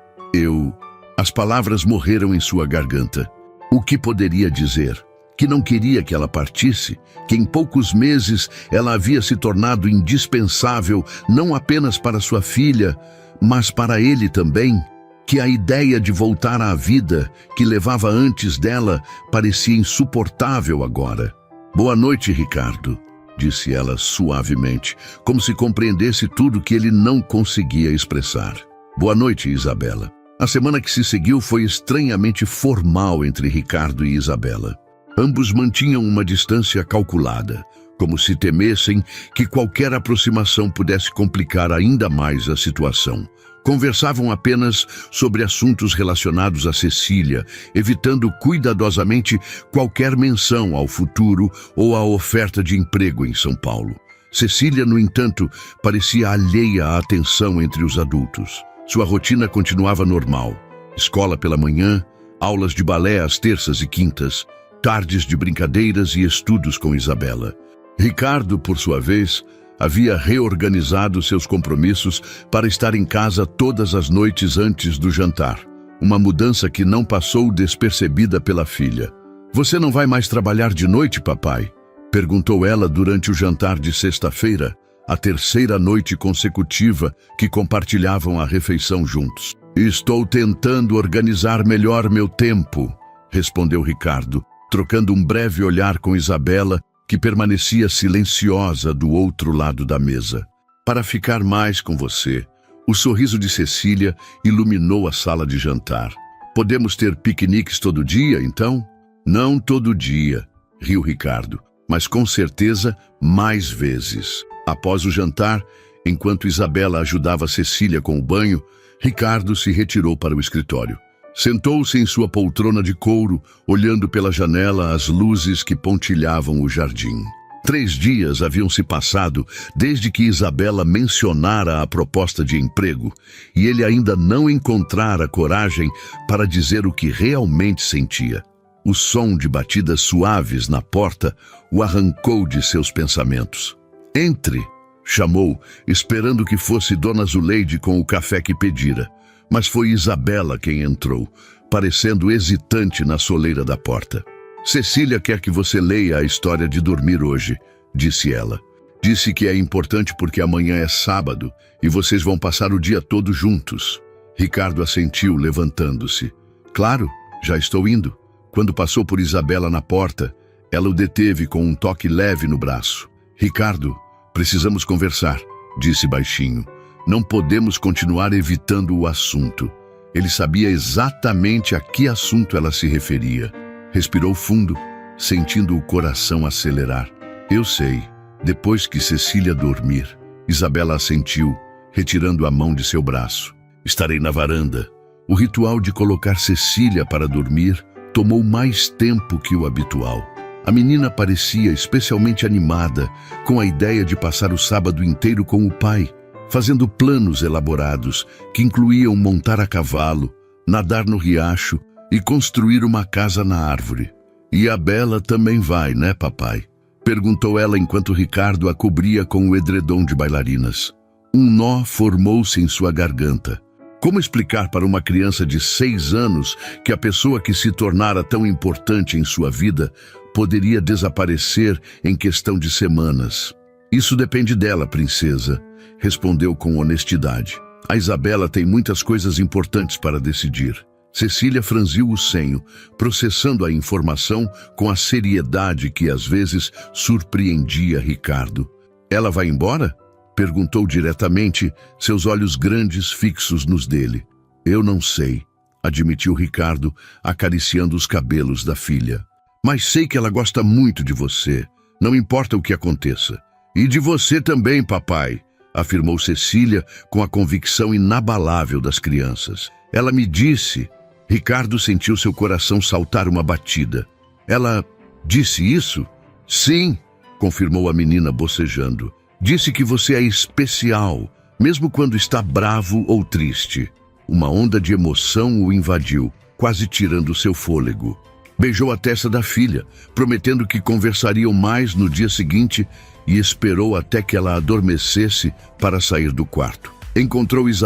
As palavras morreram em sua garganta. O que poderia dizer? Que não queria que ela partisse? Que em poucos meses ela havia se tornado indispensável não apenas para sua filha, mas para ele também? Que a ideia de voltar à vida que levava antes dela parecia insuportável agora. Boa noite, Ricardo, disse ela suavemente, como se compreendesse tudo que ele não conseguia expressar. Boa noite, Isabela. A semana que se seguiu foi estranhamente formal entre Ricardo e Isabela. Ambos mantinham uma distância calculada, como se temessem que qualquer aproximação pudesse complicar ainda mais a situação. Conversavam apenas sobre assuntos relacionados a Cecília, evitando cuidadosamente qualquer menção ao futuro ou à oferta de emprego em São Paulo. Cecília, no entanto, parecia alheia à atenção entre os adultos. Sua rotina continuava normal. Escola pela manhã, aulas de balé às terças e quintas, tardes de brincadeiras e estudos com Isabela. Ricardo, por sua vez, havia reorganizado seus compromissos para estar em casa todas as noites antes do jantar. Uma mudança que não passou despercebida pela filha. "Você não vai mais trabalhar de noite, papai?" perguntou ela durante o jantar de sexta-feira, a terceira noite consecutiva que compartilhavam a refeição juntos. "Estou tentando organizar melhor meu tempo", respondeu Ricardo, trocando um breve olhar com Isabela, que permanecia silenciosa do outro lado da mesa. "Para ficar mais com você." O sorriso de Cecília iluminou a sala de jantar. "Podemos ter piqueniques todo dia, então?" "Não todo dia", riu Ricardo, "mas com certeza mais vezes." Após o jantar, enquanto Isabela ajudava Cecília com o banho, Ricardo se retirou para o escritório. Sentou-se em sua poltrona de couro, olhando pela janela as luzes que pontilhavam o jardim. 3 dias haviam se passado desde que Isabela mencionara a proposta de emprego, e ele ainda não encontrara coragem para dizer o que realmente sentia. O som de batidas suaves na porta o arrancou de seus pensamentos. "Entre", chamou, esperando que fosse Dona Zuleide com o café que pedira. Mas foi Isabela quem entrou, parecendo hesitante na soleira da porta. "Cecília quer que você leia a história de dormir hoje", disse ela. "Disse que é importante porque amanhã é sábado e vocês vão passar o dia todo juntos." Ricardo assentiu, levantando-se. "Claro, já estou indo." Quando passou por Isabela na porta, ela o deteve com um toque leve no braço. "Ricardo, precisamos conversar", disse baixinho. "Não podemos continuar evitando o assunto." Ele sabia exatamente a que assunto ela se referia. Respirou fundo, sentindo o coração acelerar. "Eu sei." Depois que Cecília dormir, Isabela assentiu, retirando a mão de seu braço. "Estarei na varanda." O ritual de colocar Cecília para dormir tomou mais tempo que o habitual. A menina parecia especialmente animada com a ideia de passar o sábado inteiro com o pai, fazendo planos elaborados que incluíam montar a cavalo, nadar no riacho e construir uma casa na árvore. "E a Bela também vai, né, papai?" perguntou ela enquanto Ricardo a cobria com o edredom de bailarinas. Um nó formou-se em sua garganta. Como explicar para uma criança de 6 anos que a pessoa que se tornara tão importante em sua vida poderia desaparecer em questão de semanas? "Isso depende dela, princesa", respondeu com honestidade. "A Isabela tem muitas coisas importantes para decidir." Cecília franziu o senho, processando a informação com a seriedade que às vezes surpreendia Ricardo. "Ela vai embora?" perguntou diretamente, seus olhos grandes fixos nos dele. "Eu não sei", admitiu Ricardo, acariciando os cabelos da filha. "Mas sei que ela gosta muito de você, não importa o que aconteça." "E de você também, papai", afirmou Cecília com a convicção inabalável das crianças. "Ela me disse..." Ricardo sentiu seu coração saltar uma batida. "Ela disse isso?" "Sim", confirmou a menina bocejando. "Disse que você é especial, mesmo quando está bravo ou triste." Uma onda de emoção o invadiu, quase tirando seu fôlego. Beijou a testa da filha, prometendo que conversariam mais no dia seguinte, e esperou até que ela adormecesse para sair do quarto. Encontrou Isabela